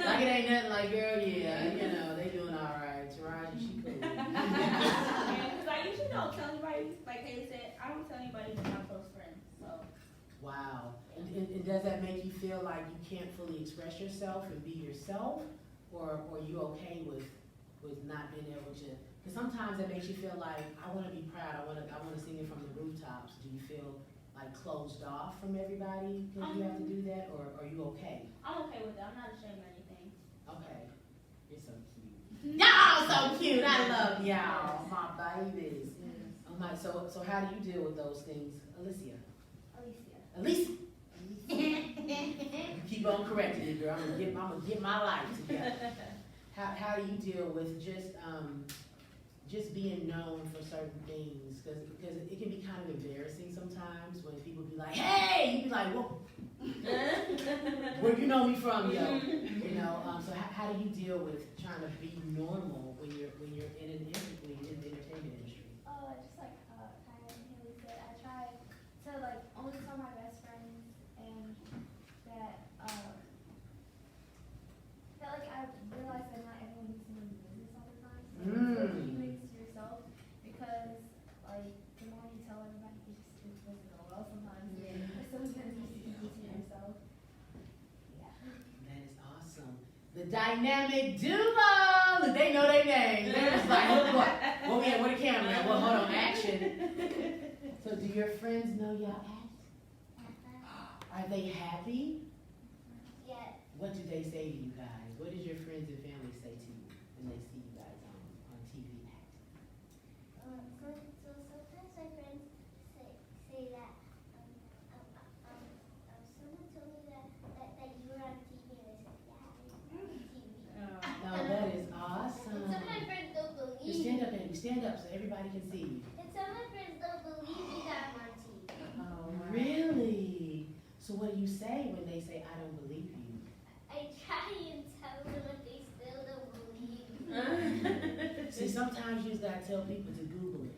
Like it ain't nothing like, girl, yeah, they doing all right. Taraji, she cool. Because I usually don't tell anybody, like Haley said, I don't tell anybody but my close friends, so. Wow. And does that make you feel like you can't fully express yourself and be yourself? Or are you okay with not being able to? Because sometimes it makes you feel like, I want to be proud, I want to sing it from the rooftops. Do you feel like closed off from everybody because you have to do that, or are you okay? I'm okay with that. I'm not ashamed of anything. Okay. You're so cute. Y'all so cute. I love y'all. My babies. Oh my, so how do you deal with those things? Alicia. Keep on correcting it, girl. I'm gonna get my life together. How do you deal with just being known for certain things? Because it can be kind of embarrassing sometimes when people be like, "Hey," you be like, "Whoa, where you know me from, yo?" So how do you deal with trying to be normal when you're in the entertainment industry? Just like Kaya and Haley said, I try to only tell my best friends and that I realize that not everyone needs to know your business all the time. So keep it to yourself because the more you tell everybody, it doesn't go well sometimes. Yeah. Sometimes you just keep it to yourself. Yeah. That is awesome. The dynamic duo. Look, they know their name. They're just like, what? What the camera? Well, hold on, action. So do your friends know y'all act? Are they happy? Yes. What do they say to you guys? What does your friends and family say to you when they see you guys on TV acting? So sometimes my friends say that someone told me that you were on TV, and I said, yeah, I'm on TV. Oh, that is awesome. And some of my friends don't believe. Just stand up, baby. Stand up so everybody can see you. And some of my friends don't believe me that I'm on TV. Oh, really? So what do you say when they say, I don't believe you? I try and tell them, but they still don't believe. See, sometimes you just gotta tell people to Google it.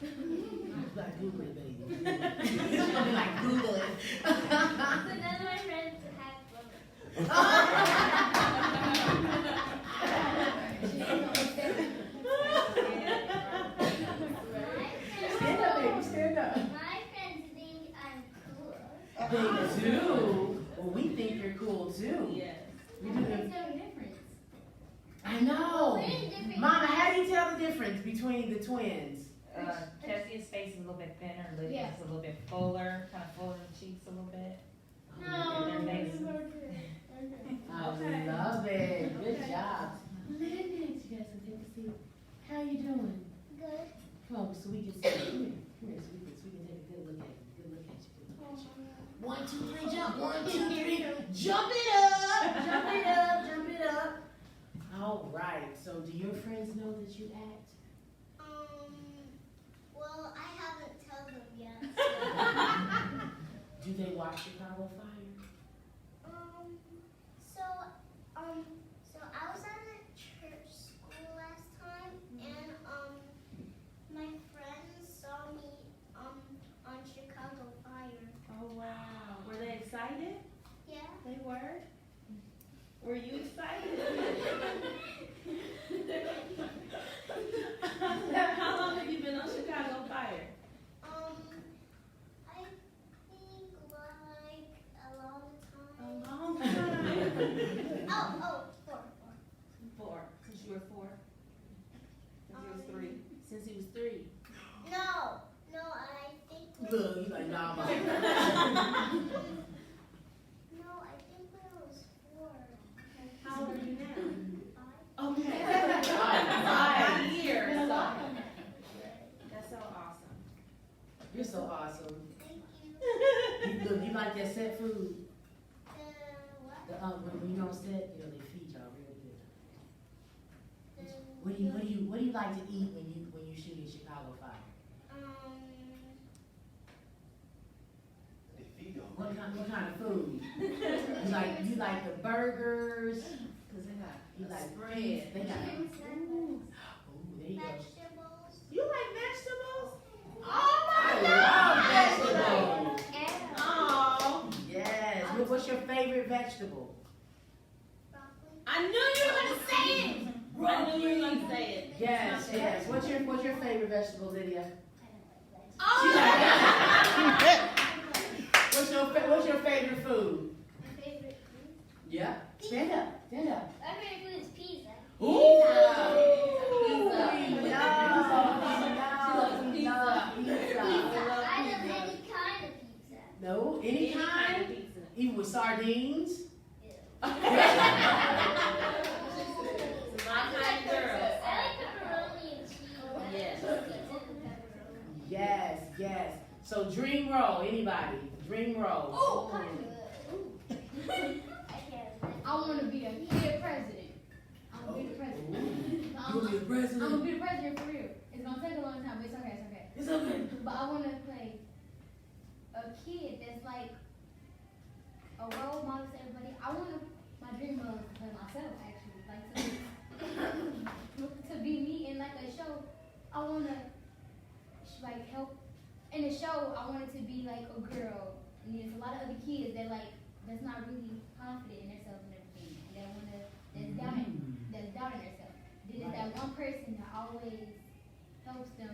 You gotta Google it, baby. It's gonna be like, Google it. So none of my friends have phones. Stand up, baby, stand up. My friends think I'm cool. They do? Well, we think you're cool too. Yes. We do. There's no difference. I know. We're in different Mama, how do you tell the difference between the twins? Kessie's face is a little bit thinner, Lydia's Yeah. a little bit fuller, kind of fuller in the cheeks a little bit. No, And their faces. I love it. Good job. Lydia, you guys can take a seat. How you doing? good. Come on, so we can see you. Come here, so we can take a good look at you. Good look at you. Good look at you. 1, 2, 3, jump. 1, 2, 3, jump it up. Jump it up. Jump it up. All right. So, do your friends know that you act? Well, I haven't told them yet. Do they watch Chicago Fire? So I was at a church school last time, and my friends saw me on Chicago Fire. Oh wow. Were they excited? Yeah. They were? Were you excited? drama. No, I think when I was 4. How old are you now? 5. Okay. Right. 5 years. So. That's so awesome. You're so awesome. Thank you. You like that set food? What? When you on set, you know they feed y'all real good. The, What do you like to eat when you shoot in Chicago Fire? They feed y'all. What kind of food? you like the burgers? Cause they got You like spread. They got. chicken sandwich, Oh, there you go. vegetables, You like vegetables? I love vegetables. and Oh, Yes. What's your favorite vegetable? broccoli. I knew you were gonna say it. I knew you were gonna say it. Yes, yes. What's your favorite vegetable, Lydia? Oh. What's your favorite food? My favorite food? Yeah. Stand up. Stand up. My favorite food is pizza. Ooh. Pizza. We love pizza. I love any kind of pizza. No, any kind? of pizza. Even with sardines? My kind of girl. I like pepperoni and cheese. Yes. Pizza with pepperoni. Yes, yes. So dream role, anybody? Dream role. Oh, I can't. I want to be a kid president. I want to be the president. You I'm want to be the president? gonna be the president for real. It's gonna take a long time, but it's okay, it's okay. It's okay. But I want to play a kid that's like a role model to everybody. My dream role is to play myself, actually. Like to be me in like a show. I want to like help. In the show, I want it to be like a girl. And there's a lot of other kids that that's not really confident in themselves and everything. And that's doubting themselves. Then there's that one person that always helps them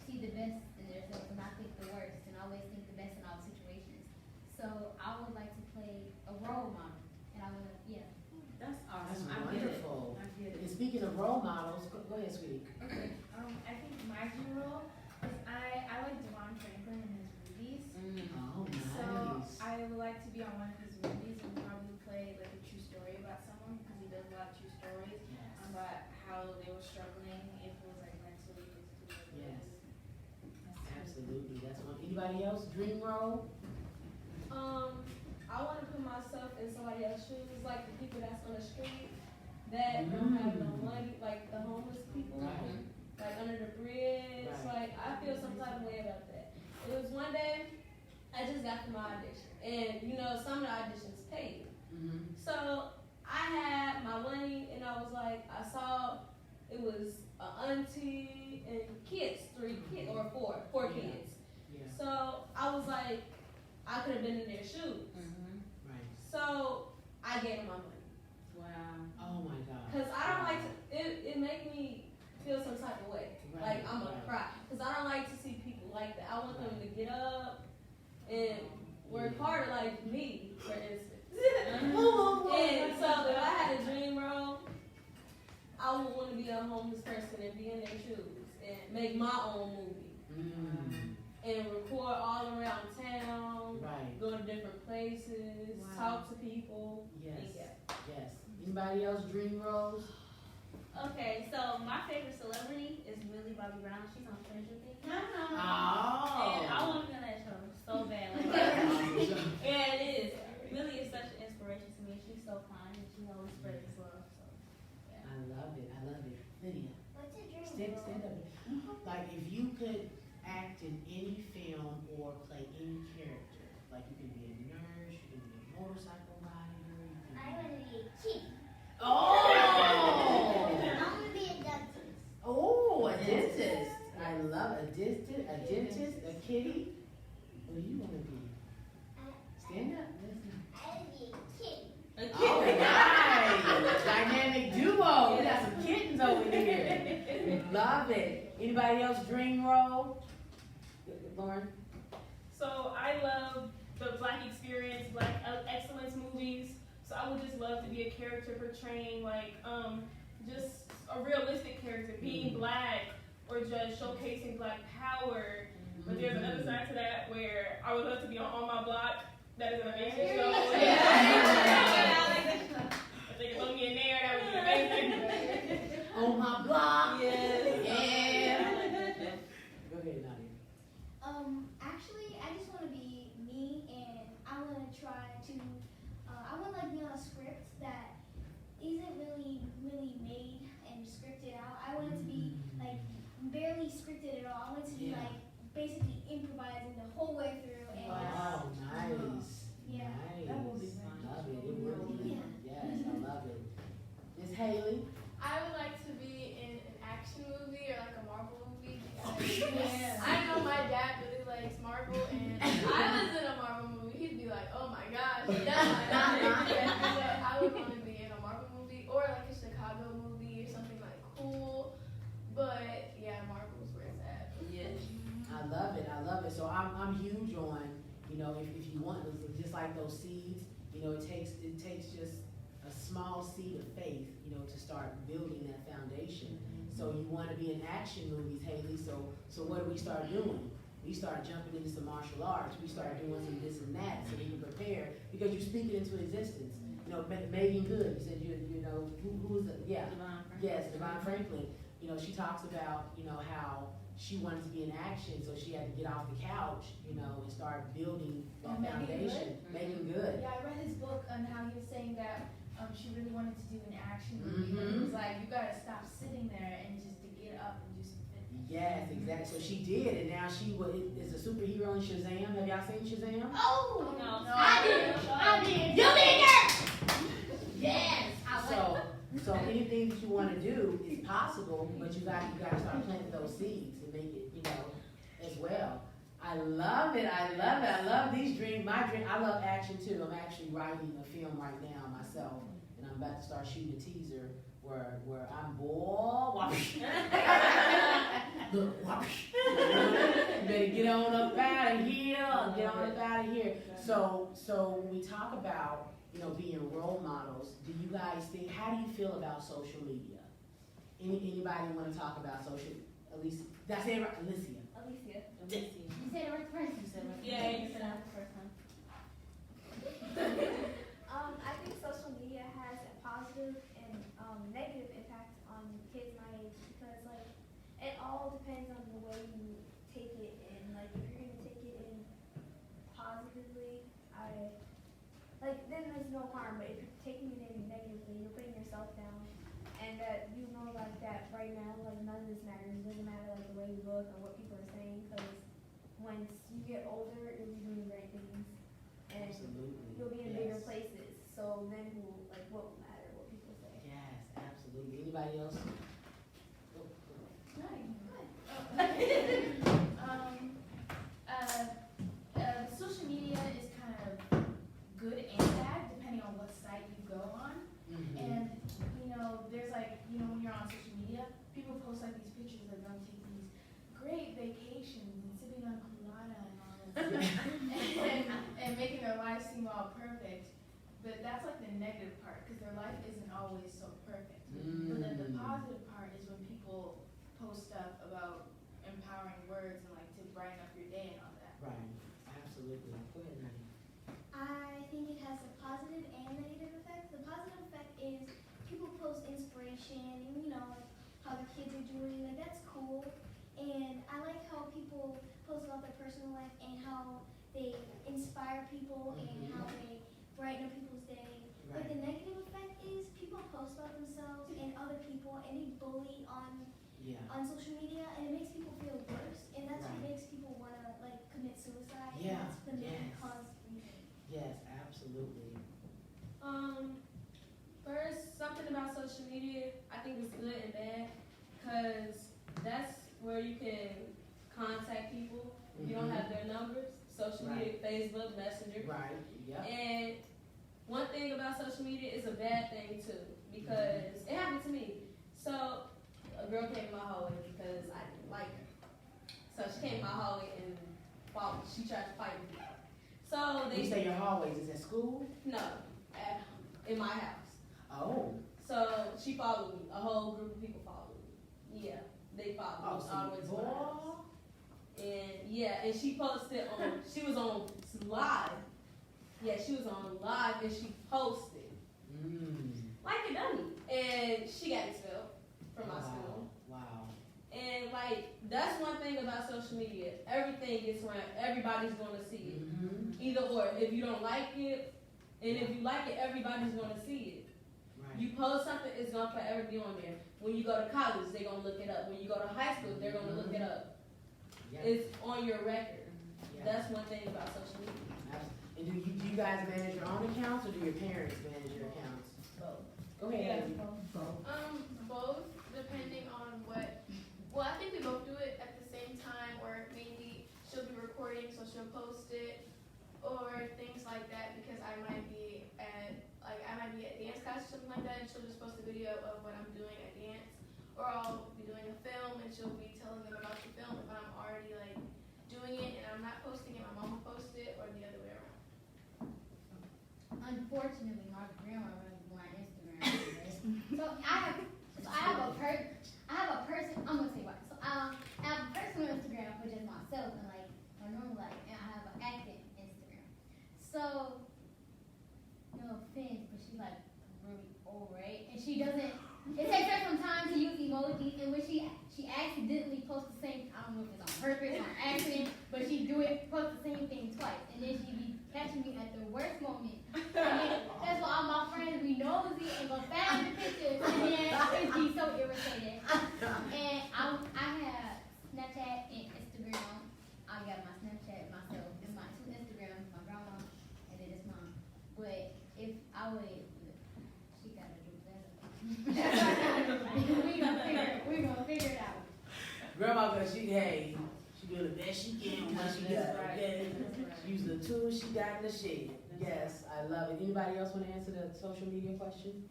see the best in themselves and not think the worst and always think the best in all situations. So I would like to play a role model. And I want to, yeah. That's That's awesome. I get it. wonderful. I get And it. speaking of role models, go ahead, sweetie. Okay. I think my dream role is I like Devon Franklin in his movies. Oh, So nice. I would like to be on one of his movies and probably play like a true story about someone because he does a lot of true stories about how they were struggling, if it was like mentally, physically. Yes. Absolutely. That's one. Anybody else? Dream role? I want to put myself in somebody else's shoes, like the people that's on the street that don't have no money, like the homeless people, Right. like under the bridge. Right. Like I feel some type of way about that. It was one day I just got from my audition, and some of the auditions paid. Mm-hmm. So I had my money, and I was like, I saw it was an auntie and kids, 3 kids or 4 Yeah. kids. Yeah. So I was like, I could have been in their shoes. Right. So I gave them my money. Wow. Oh my God. Cause I don't like to, it make me feel some type of way. Right, Like I'm gonna right. cry. Cause I don't like to see people like that. I want them to get up and work hard like me, for instance. And so if I had a dream role, I would want to be a homeless person and be in their shoes and make my own movie and record all around town, Right. go to different places, Wow. talk to people. Yes. Yeah. Yes. Anybody else? Dream roles? Okay, so my favorite celebrity is Millie Bobby Brown. She's on Stranger Things. And I Oh. want to be on that show so bad. Yeah, it is. Millie is such an inspiration to me. She's so kind and she always spreads love. So, yeah. I love it. I love it. Lydia, What's your dream stand role? up. Like if you could act in any film or play any character, like you can be a nurse, you can be a motorcycle rider, you can I want to be a kid. Oh! I want to be a dentist. Oh, a dentist. I love a dentist, a kitty. What do you want to be? Stand up. I want to be a kid. Oh, nice. Dynamic duo. We got some kittens over here. Love it. Anybody else dream role? Lauren? So I love the Black experience, Black excellence movies. So I would just love to be a character portraying just a realistic character, being Black or just showcasing Black power But there's another side to that where I would love to be on My Block. That is an amazing show. If they could throw me in there, that would be amazing. On My Block. Yes. Yeah. Go ahead, Nadia. Actually, I just want to be me, and I want to try to, I want to like be on a script that isn't really made and scripted out. I want it to be like barely scripted at all. I want it to be like basically improvising the whole way through. And Wow, nice. Yeah. Nice. That will be fun. Love it. It will be. Yeah. Yes, I love it. Miss Haley. I would like to be in an action movie or like a Marvel movie. Yeah. I know my dad really likes Marvel, and if I was in a Marvel movie, he'd be like, "Oh my gosh, that's my dad." So I would want to be in a Marvel movie or like a Chicago movie or something like cool. But yeah, Marvel's where it's at. Yes. I love it. I love it. So I'm huge on, you know, if you want, just like those seeds, you know, it takes just a small seed of faith, you know, to start building that foundation. So you want to be in action movies, Haley. So what do we start doing? We start jumping into some martial arts. We start doing some this and that so we can prepare, because you speak it into existence. You know, Megan Good, you said you know, who was it? Yeah. Devon Franklin. Yes, Devon Franklin. You know, she talks about, you know, how she wanted to be in action, so she had to get off the couch, you know, and start building that foundation. Megan Good. Yeah, I read his book on how he was saying that she really wanted to do an action movie. But it was like, you gotta stop sitting there and just to get up and do something. Yes, exactly. So she did, and now she is a superhero in Shazam. Have y'all seen Shazam? Oh, No. I did. You did it. Yes. So anything that you want to do is possible, but you got to start planting those seeds and make it, you know, as well. I love it. I love these dreams. I love action too. I'm actually writing a film right now myself, and I'm about to start shooting a teaser where I'm look, you better get on up out of here. So when we talk about, you know, being role models, do you guys think, how do you feel about social media? Anybody want to talk about social, Alicia? Did I say it right? Alicia. You said it right first. Yeah, you said that the first time. I think social media has a positive and negative impact on kids my age, because like it all depends on the way you take it in. Like if you're gonna take it in positively, then there's no harm. But if you're taking it in negatively, you're putting yourself down, and that you know like that right now, like none of this matters. It doesn't matter like the way you look or what people are saying, because once you get older, you'll be doing great things, and Absolutely. you'll be in bigger places. So then, what will matter? What people say. Yes, absolutely. Anybody else? Social media is kind of good and bad depending on what site you go on. And there's like, when you're on social media, people post like these pictures of them taking these great vacations and sipping on colada and all that stuff, and making their lives seem all perfect. But that's like the negative part, because their life isn't always so perfect. But then the positive part is when people post stuff about empowering words and like to brighten up your day and all that. Right, absolutely. Go ahead, Nadia. I think it has a positive and negative effect. The positive effect is people post inspiration and like how their kids are doing, like that's cool. And I like how people post about their personal life and how they inspire people and how they brighten up people's day. But the negative effect is people post about themselves and other people, and they bully on social media, and it makes people feel worse, and that's what makes people want to like commit suicide. And that's the main cause reason. Yes, absolutely. First, something about social media, I think it's good and bad, because that's where you can contact people if you don't have their numbers. Social media, Facebook, Messenger. Right, yeah. And one thing about social media is a bad thing too, because it happened to me. So a girl came in my hallway because I didn't like her. So she came in my hallway and she tried to fight me. So You say your hallways, is at school? No, in my house. Oh. So she followed me. A whole group of people followed me. Yeah, they followed me all the way to my house. And yeah, and she posted on, she was on live. Yeah, she was on live and she posted. Like a dummy. And she got expelled from my school. Wow. And like, that's one thing about social media. Everything gets around, everybody's gonna see it. Either or, if you don't like it, and if you like it, everybody's gonna see it. Right. You post something, it's gonna forever be on there. When you go to college, they're gonna look it up. When you go to high school, they're gonna look it up. Yep. It's on your record. Yeah. That's one thing about social media. And do you guys manage your own accounts, or do your parents manage your accounts? Both. Go ahead. Yeah. Both, depending on what. Well, I think we both do it at the same time, or maybe she'll be recording, so she'll post it, or things like that. Because I might be at dance class or something like that, and she'll just post a video of what I'm doing at dance, or I'll be doing a film, and she'll be telling them about the film if I'm already like doing it and I'm not posting it. My mom will post it, or the other way around. Unfortunately, my grandma runs my Instagram. Right? So I have a person. I'm gonna say what. So I have a personal Instagram for just myself and like my normal life, and I have an active Instagram. So no offense, but she's like really old, right? And she doesn't. It takes her some time to use emojis, and when she accidentally posts the same. I don't know if it's on purpose or on accident, but she post the same thing twice, and then she be catching me at the worst moment. And then that's why all my friends be nosy and go find the pictures, and then it be so irritated. And I have Snapchat and Instagram. I got my Snapchat myself and my two Instagrams, my grandma, and then it's mine. But if I would, she gotta do better. we gonna figure it out. Grandma, she doing the best she can with what she got. Okay? She using the tools she got in the shed. Yes, I love it. Anybody else want to answer the social media question?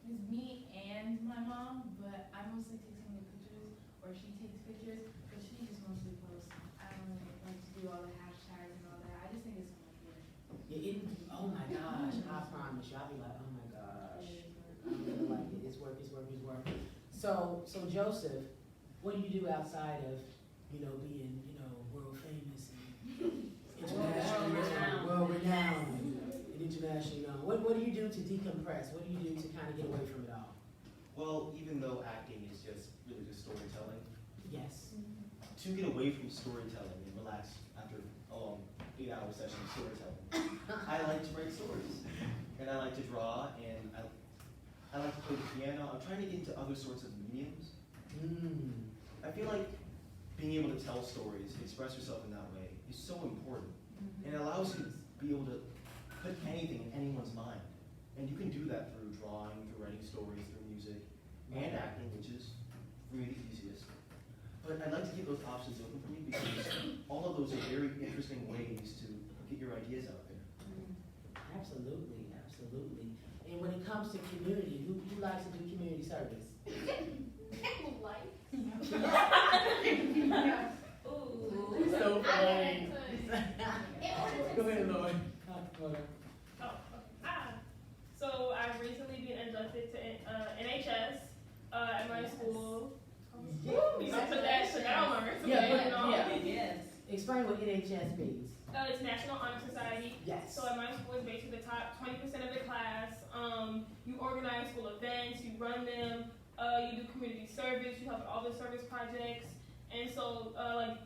It's me and my mom, but I mostly take some of the pictures, or she takes pictures, but she just mostly posts. I don't really like to do all the hashtags and all that. I just think it's so much work. Yeah, oh my gosh, I promise you, I'll be like, oh my gosh. I really like it. It's work. So Joseph, what do you do outside of, being, world famous and international, world renowned, and internationally known? What do you do to decompress? What do you do to kind of get away from it all? Well, even though acting is really just storytelling, Yes. to get away from storytelling and relax after a long 8-hour session of storytelling, I like to write stories, and I like to draw, and I like to play the piano. I'm trying to get into other sorts of mediums. I feel like being able to tell stories, express yourself in that way, is so important. And it allows you to be able to put anything in anyone's mind. And you can do that through drawing, through writing stories, through music, and acting, which is really the easiest. But I'd like to keep those options open for me because all of those are very interesting ways to get your ideas out there. Absolutely. And when it comes to community, who likes to do community service? Ooh. So funny. Go ahead, Lloyd. So I've recently been inducted to NHS at my school. You know, put that on my resume. Yes. Explain what NHS means. It's National Honor Society. Yes. So at my school, it's basically the top 20% of the class. You organize school events, you run them, you do community service, you help with all the service projects. And so,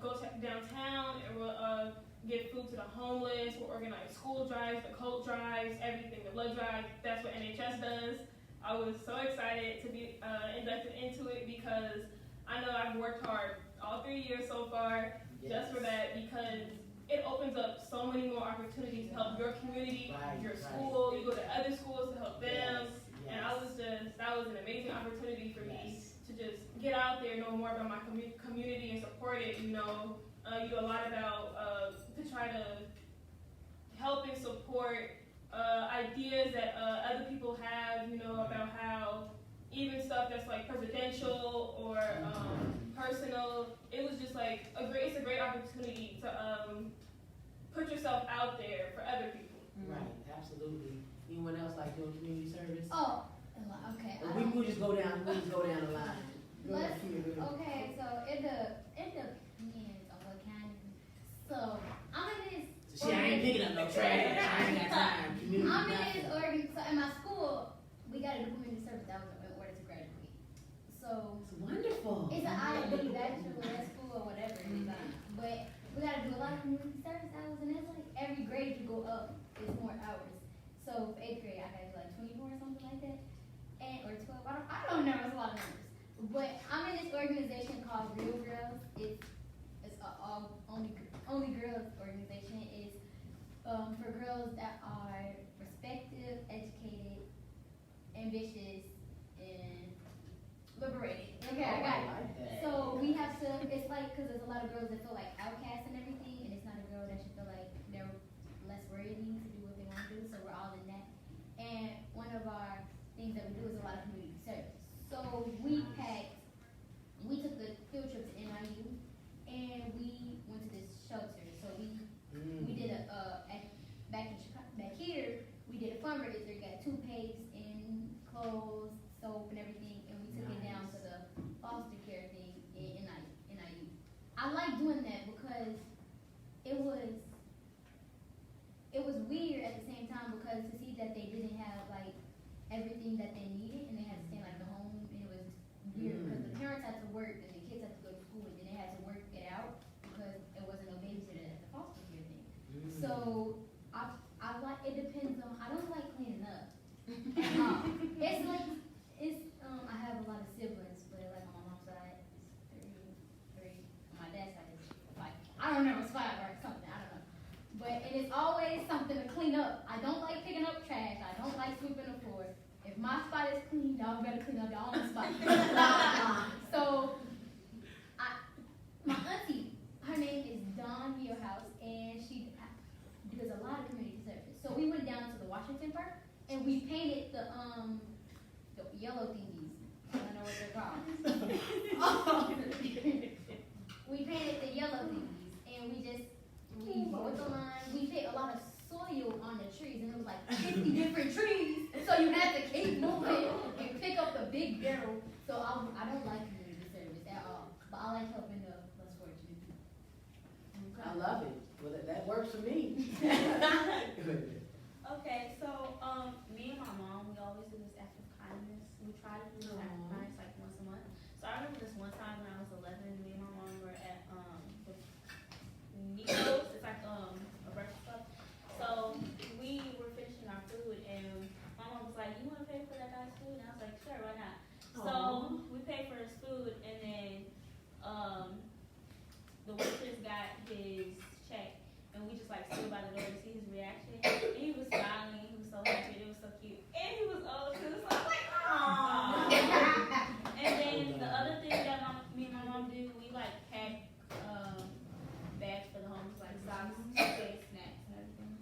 go downtown and we'll give food to the homeless, we'll organize school drives, the coat drives, everything, the blood drive. That's what NHS does. I was so excited to be inducted into it because I know I've worked hard all 3 years so far just for that, because it opens up so many more opportunities to help your community, your school. You go to other schools to help them. And that was an amazing opportunity for me to just get out there, know more about my community and support it. You do a lot about to try to help and support ideas that other people have, about how even stuff that's like presidential or personal, it was just like it's a great opportunity to put yourself out there for other people. Right, absolutely. Anyone else like doing community service? Oh, okay. We'll just go down the line. Go ahead, Kimberly. Okay, so it depends on what kind. So I'm in this. See, I ain't picking up no trash. I ain't got time. Community I'm in gossip. this so in my school, we got to do community service that was in order to graduate. So It's wonderful. it's an IB bachelor at school or whatever it is, but we got to do a lot of community service hours, and it's like every grade you go up, it's more hours. So for 8th grade, I got to do like 24 or something like that, or 12. I don't know. It's a lot of numbers. But I'm in this organization called Real Girls. It's a only girls organization. It's for girls that are respected, educated, ambitious, and liberated. Okay, I got it. like that. So we have to. It's like because there's a lot of girls that feel like outcasts and everything, and it's not a girl that should feel like they're less worthy to do what they want to do. So we're all in that. And one of our things that we do is a lot of community service. So we took the field trip to NIU, and we went to this shelter. So we did back here, we did a fundraiser, got toothpaste and clothes, soap and everything, and we took it down to the foster care thing in NIU. I like doing that because it was weird at the same time because to see that they didn't have like everything that they needed and they had to stay like at home, and it was weird because the parents had to work and the kids had to go to school and then they had to work it out because it wasn't no babysitter at the foster care thing. So I like, it depends on, I don't like cleaning up. It's like I have a lot of siblings, but like on my mom's side it's three. On my dad's side it's like I don't know, it's 5 or something, I don't know. And it's always something to clean up. I don't like picking up trash. I don't like sweeping the floor. If my spot is clean, y'all better clean up your own spot. So, my auntie, her name is Dawn Muirhouse, and she does a lot of community service. So we went down to the Washington Park, and we painted the yellow thingies. I don't know what they're called. We painted the yellow thingies, and we mowed the line. We put a lot of soil on the trees, and it was like 50 different trees. So you had to keep moving and pick up the big barrel. So I don't like community service at all, but I like helping the less fortunate people. I love it. Well, that works for me. Okay, so me and my mom, we always do this act of kindness. We try to do this act of kindness like once a month. So I remember this one time when I was 11, me and my mom were at Nico's. It's like a breakfast club. So we were finishing our food, and my mom was like, "You want to pay for that guy's food?" And I was like, "Sure, why not?" So we paid for his food, and then the waitress got his check, and we just like stood by the door to see his reaction. And he was smiling, he was so happy, it was so cute, and he was old too. So I was like, "Aww." And then the other thing that me and my mom do, we like pack bags for the homeless, like socks, toothpaste, snacks, and everything.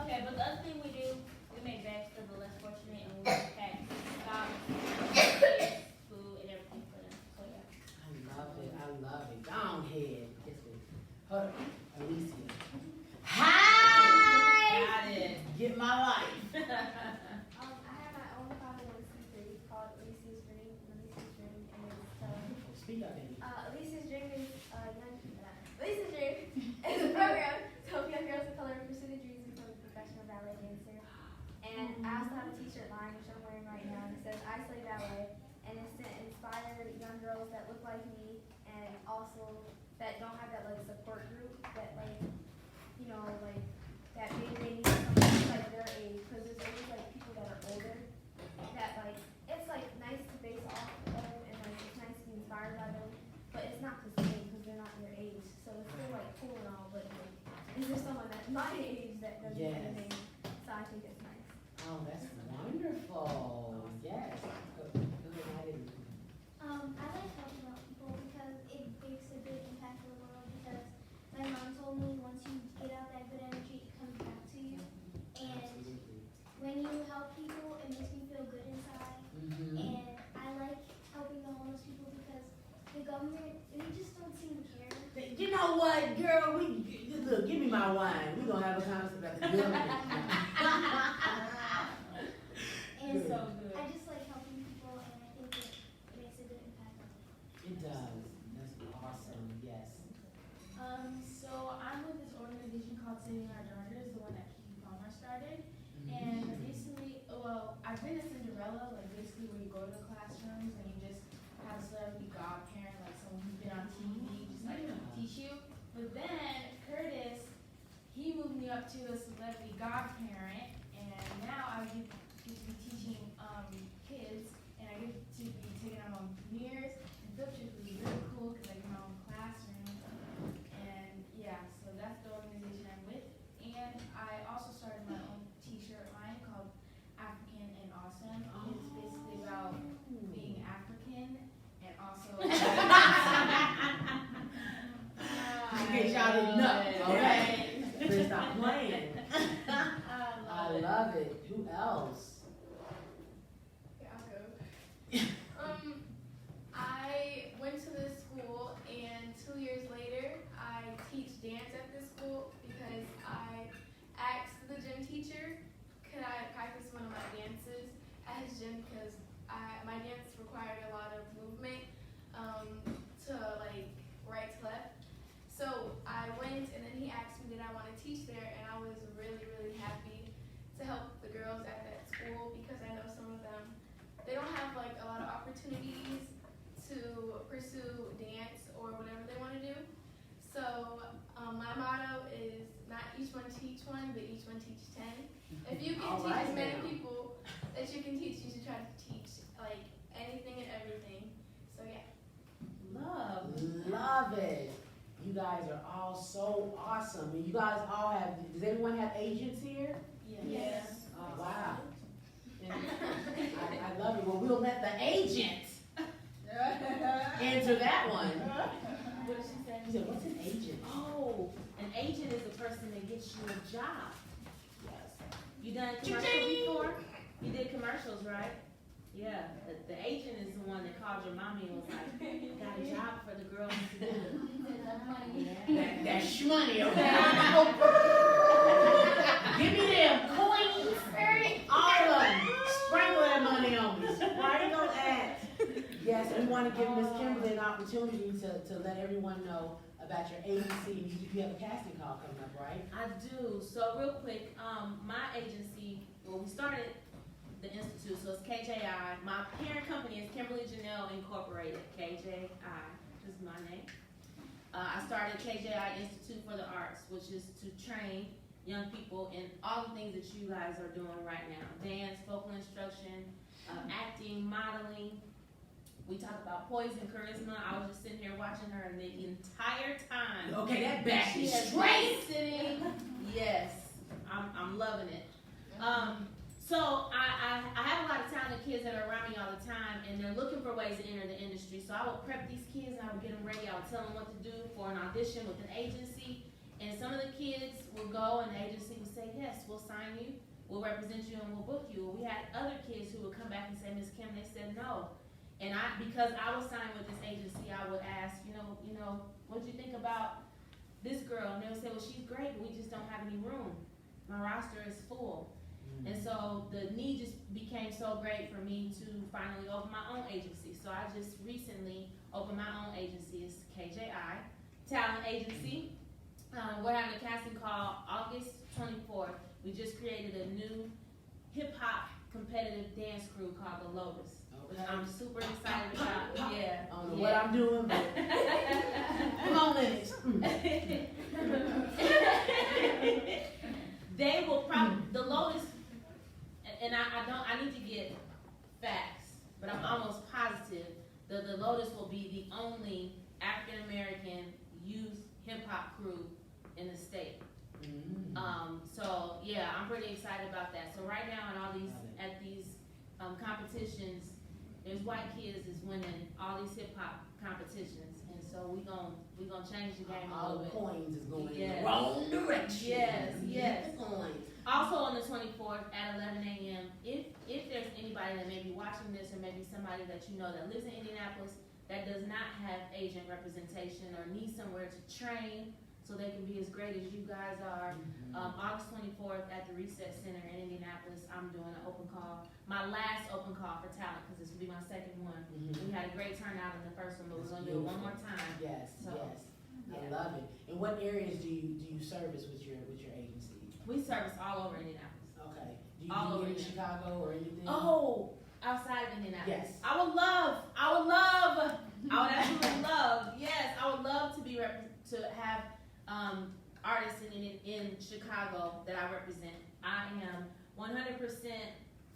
Okay, but the other thing we do, we make bags for the less fortunate, and we pack socks, food, and everything for them. So yeah. I love it. Go on ahead. Hold on. Alicia. Hi! Got it. Get my life. I have my own 501c3 called Alicia's Dream, and it's Speak up, baby. Alicia's Dream is Alicia's Dream is a program to help young girls of color pursue their dreams and become a professional ballet dancer. And I also have a t-shirt line, which I'm wearing right now, and it says I Slay Ballet, and it's to inspire young girls that look like me and also that don't have that like support group that like, you know, like that maybe they need something like their age, because there's always like people that are older that like it's like nice to base off of and like it's nice to be inspired by them, but it's not the same because they're not your age, so it's still like cool and all, but like is there someone that's my age that doesn't do anything? So I think it's nice. Oh, that's wonderful. Yes. Go ahead, I didn't. I like helping out people because it makes a big impact on the world, because my mom told me once you get out that good energy, it comes back to you. And when you help people, it makes me feel good inside. And I like helping the homeless people because the government, they just don't seem to care. You know what, girl? I've been a Cinderella, like basically where you go to the classrooms and you just have a celebrity godparent, like someone who's been on TV, just like teach you. But then Curtis, he moved me up to a celebrity godparent, and now I get to be teaching kids, and I get to be taking them on premieres and field trips, which is really cool because I get my own classroom. And yeah, so that's the organization I'm with. And I also started my own t-shirt line called African and Awesome. It's basically about being African and also. In case y'all didn't know, okay? Please stop playing. I love it. Who else? Yeah, I'll go. I went to this school, and 2 years later, I teach dance at this school because I asked the gym teacher, could I practice one of my dances at his gym because my dance required a lot of movement to like right to left. So I went, and then he asked me did I want to teach there, and I was really, really happy to help the girls at that school because I know some of them, they don't have like a lot of opportunities to pursue dance or whatever they want to do. So my motto is not each one teach one, but each one teach 10. If you can teach as many people that you can teach, you should try to teach like anything and everything. So yeah. Love it. You guys are all so awesome. And you guys all have, does everyone have agents here? Yes. Oh, wow. And I love it. Well, we'll let the agent answer that one. What did she say? She said, what's an agent? Oh, an agent is a person that gets you a job. Yes. You done commercials before? You did commercials, right? Yeah. The agent is the one that called your mommy and was like, got a job for the girl to do. That's shmoney, okay? Give me them coins, all of them. Sprinkle that money on me. Sprinkle that. Yes, we want to give Miss Kimberly an opportunity to let everyone know about your agency. You have a casting call coming up, right? I do. So real quick, my agency, well, we started the institute, so it's KJI. My parent company is Kimberly Janelle Incorporated, KJI. This is my name. I started KJI Institute for the Arts, which is to train young people in all the things that you guys are doing right now. Dance, vocal instruction, acting, modeling. We talk about poise and charisma. I was just sitting here watching her and the entire time. Okay, that back she is has straight. been sitting. Yes, I'm loving it. So I have a lot of talented kids that are around me all the time, and they're looking for ways to enter the industry. So I would prep these kids, and I would get them ready. I would tell them what to do for an audition with an agency. And some of the kids will go, and the agency would say, yes, we'll sign you, we'll represent you, and we'll book you. We had other kids who would come back and say, Miss Kim, they said no. And because I was signed with this agency, I would ask, you know, what do you think about this girl? And they would say, well, she's great, but we just don't have any room. My roster is full. And so the need just became so great for me to finally open my own agency. So I just recently opened my own agency. It's KJI Talent Agency. We're having a casting call August 24th. We just created a new hip-hop competitive dance crew called The Lotus. Which I'm super excited about. Yeah. I don't know what I'm doing, but come on, Lennox. They will probably, The Lotus, and I need to get facts, but I'm almost positive that The Lotus will be the only African American youth hip hop crew in the state. So yeah, I'm pretty excited about that. So right now at these competitions, there's white kids is winning all these hip hop competitions, and so we gonna change the game a All little the bit. coins is going in Yes. the wrong direction. Yes. Coins. Also on the 24th at 11 a.m., if there's anybody that may be watching this, or maybe somebody that you know that lives in Indianapolis that does not have agent representation or needs somewhere to train so they can be as great as you guys are, August 24th at the Reset Center in Indianapolis, I'm doing an open call. My last open call for talent, because this will be my second one. We had a great turnout in the first one, but we're gonna do it one more time. Yes, So, yes. I yeah. love it. And what areas do you service with your agency? We service all over Indianapolis. Okay. Do Do you All do over it in again. Chicago or anything? Oh, outside of Indianapolis. Yes. I would absolutely love, yes, I would love to be to have artists in Chicago that I represent. I am 100%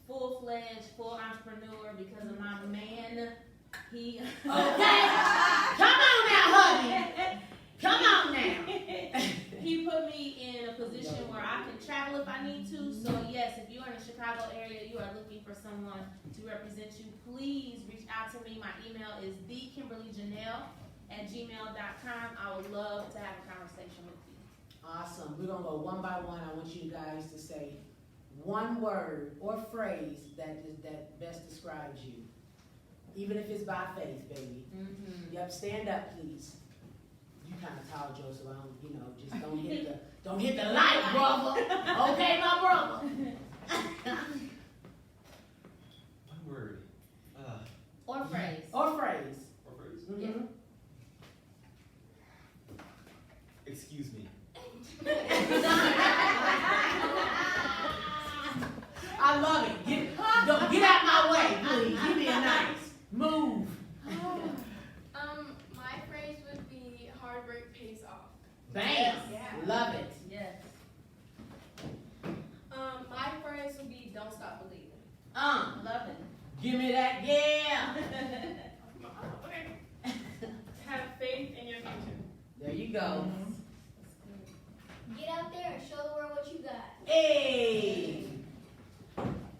full-fledged, full entrepreneur because of my man. He Okay. Come on now, honey. Come on now. He put me in a position where I can travel if I need to. So yes, if you are in the Chicago area, you are looking for someone to represent you, please reach out to me. My email is thekimberlyjanelle@gmail.com. I would love to have a conversation with you. Awesome. We're going to go one by one. I want you guys to say one word or phrase that best describes you. Even if it's by faith, baby. Mm-hmm. Yep, stand up, please. You kind of tall, Joe, so I don't, just don't hit the light, brother. Okay, my brother. One word. Or phrase. Or phrase. Or phrase. Mm-hmm. Excuse me. I love it. Get out my way, please. You being nice. Move. My phrase would be hard work pays off. Bam. Yeah. Love it. Yes. My phrase would be don't stop believing. Love it. Give me that, yeah. Have faith in your future. There you go. Get out there and show the world what you got. Hey.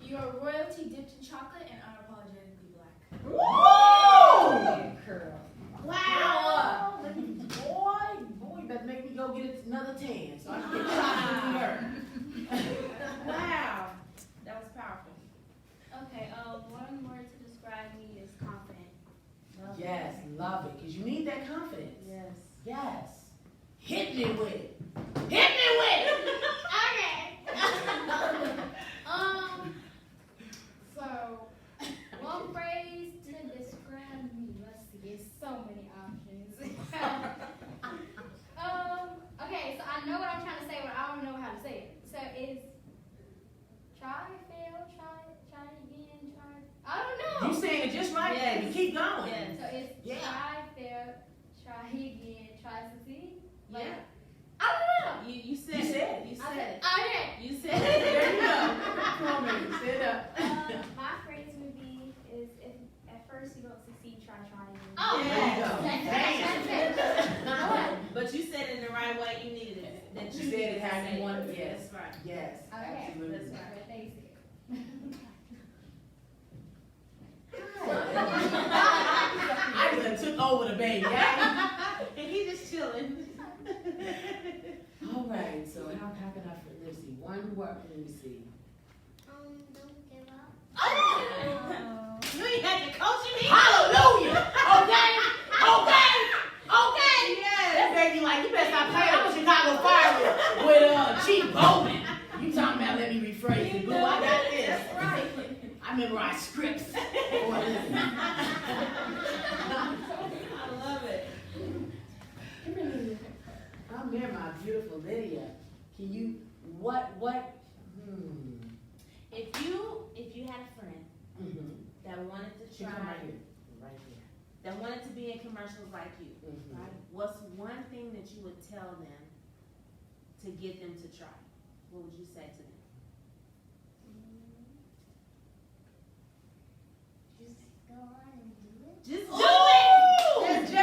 You are royalty dipped in chocolate and unapologetically black. Woo! Curl. Wow. Boy, you better make me go get another tan so I can get chocolate from her. Wow. That was powerful. Okay, one word to describe me is confident. Yes, love it, because you need that confidence. Yes. Yes. Hit me with it. Hit me with it. So, one phrase to describe me. Let's see, there's so many options. Okay, so I know what I'm trying to say, but I don't know how to say it. So it's try, fail, try again, try. I don't know. You saying it just right, Yes. baby. Keep going. Yes. So it's Yeah. try, fail, try again, try succeed. Like, Yeah. I don't know. You said You it. said it. You I said said, it. okay. You said There it. you go. Come on, baby. Stand up. My phrase would be is if at first you don't succeed, try again. Oh, there you go. That's it. But you said it in the right way. You needed it. That You said it how you said wanted it. Yes. That's right. Yes. Okay. Absolutely. That's right. Thanks. I just done took over the baby. Yeah? And he just chilling. All right. So how can I? Let's see. One word. Let me see. Don't give up. You ain't had to coach me. Hallelujah. Okay. Okay. Okay. Yes. That baby like you better stop playing. I'm a Chicago Fire with Chief Bowman. You talking about? Let me rephrase it. Boo, I got this. That's right. I memorize scripts. I love it. I'm here, my beautiful Lydia. Can you If you had a friend Mm-hmm. that wanted to She try, come right here. Right here. that wanted to be in commercials like you, Mm-hmm. right? What's one thing that you would tell them to get them to try? What would you say to them? Just go on and do it. Just do Ooh! it. Just do it.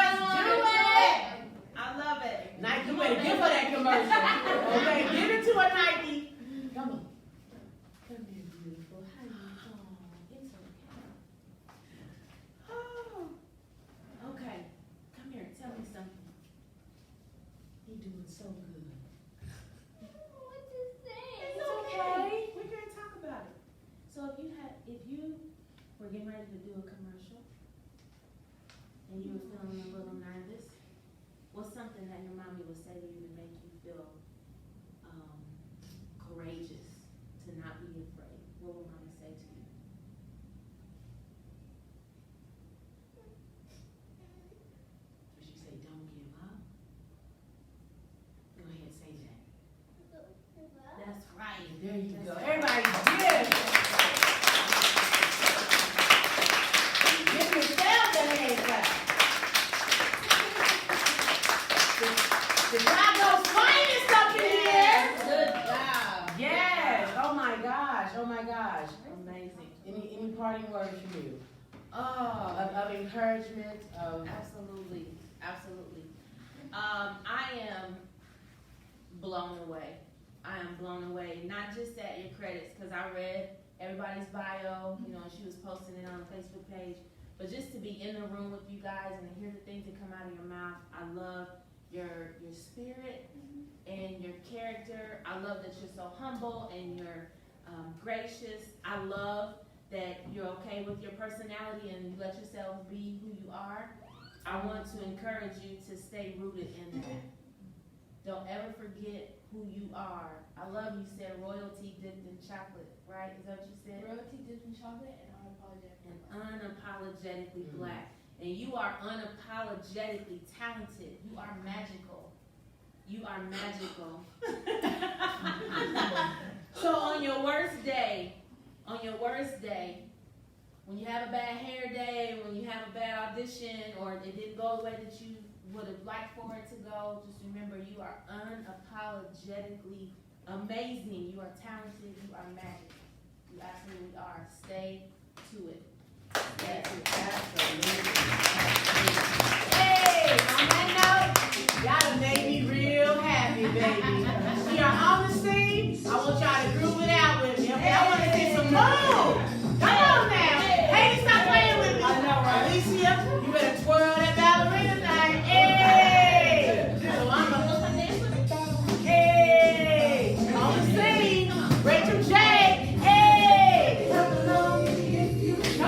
I love it. Nike, you better give her that commercial. Okay, give it to her, Nike. Come on. Come here, beautiful. How you doing? It's okay. Oh. Okay. Come here. Tell me something. You're doing so good. What to say? It's okay. We're here to talk about it. So if you were getting ready to do a commercial and you were feeling a little nervous, what's something that your mommy would say to you to make you feel courageous, to not be afraid? What would mommy say to you? Would she say, don't give up? Go ahead, say that. That's right. There you go. Everybody, give gosh. Amazing. Any parting words from you? Of encouragement, of Absolutely, absolutely. I am blown away. I am blown away, not just at your credits, because I read everybody's bio, you know, and she was posting it on the Facebook page, but just to be in the room with you guys and to hear the things that come out of your mouth. I love your spirit and your character. I love that you're so humble and you're gracious. I love that you're okay with your personality and you let yourself be who you are. I want to encourage you to stay rooted in that. Don't ever forget who you are. I love you said royalty dipped in chocolate, right? Is that what you said? Royalty dipped in chocolate and unapologetic. And unapologetically black. And you are unapologetically talented. You are magical. You are magical. So on your worst day, when you have a bad hair day, when you have a bad audition, or it didn't go the way that you would have liked for it to go, just remember you are unapologetically amazing. You are talented. You are magic. You absolutely are. Stay to it. Stay to it. Hey, on that note, y'all done made me real happy, baby. We are on the scene. I want y'all to groove it out with me. Okay, I want to see some moves. Come on now. Hey, stop playing with me. I know, right? Alicia, you better twirl that ballerina thing. Hey. So I'm a hey. On the scene, Racheal J. Hey. Come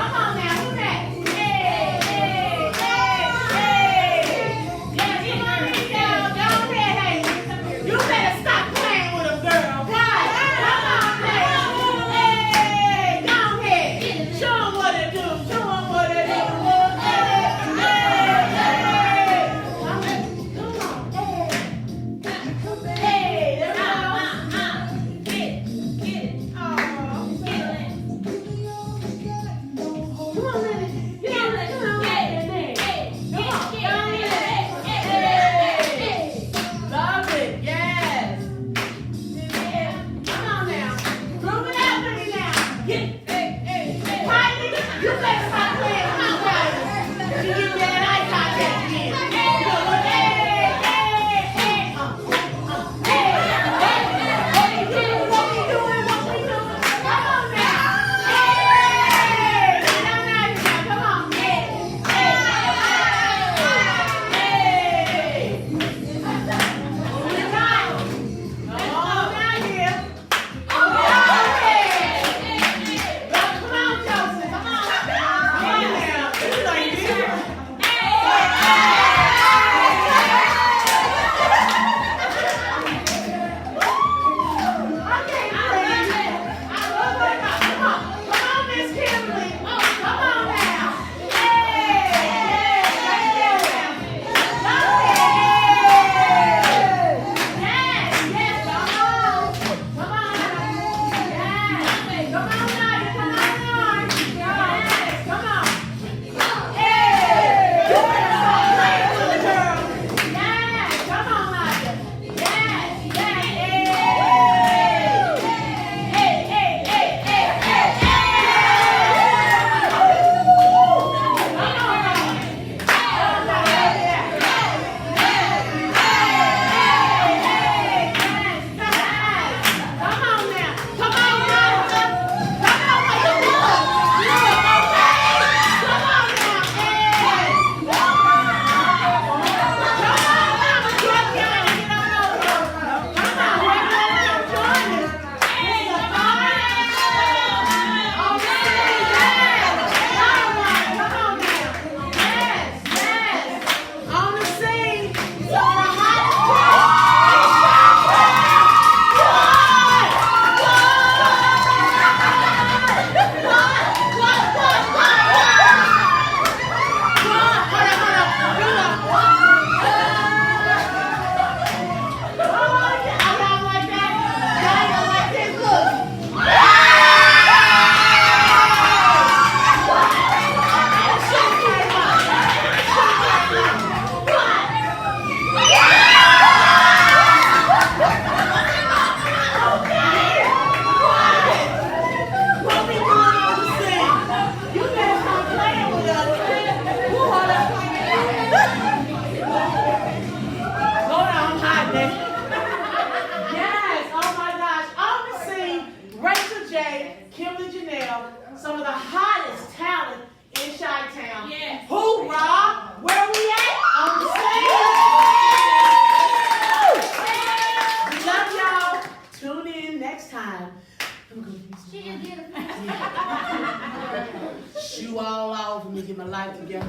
long for me to get my life together.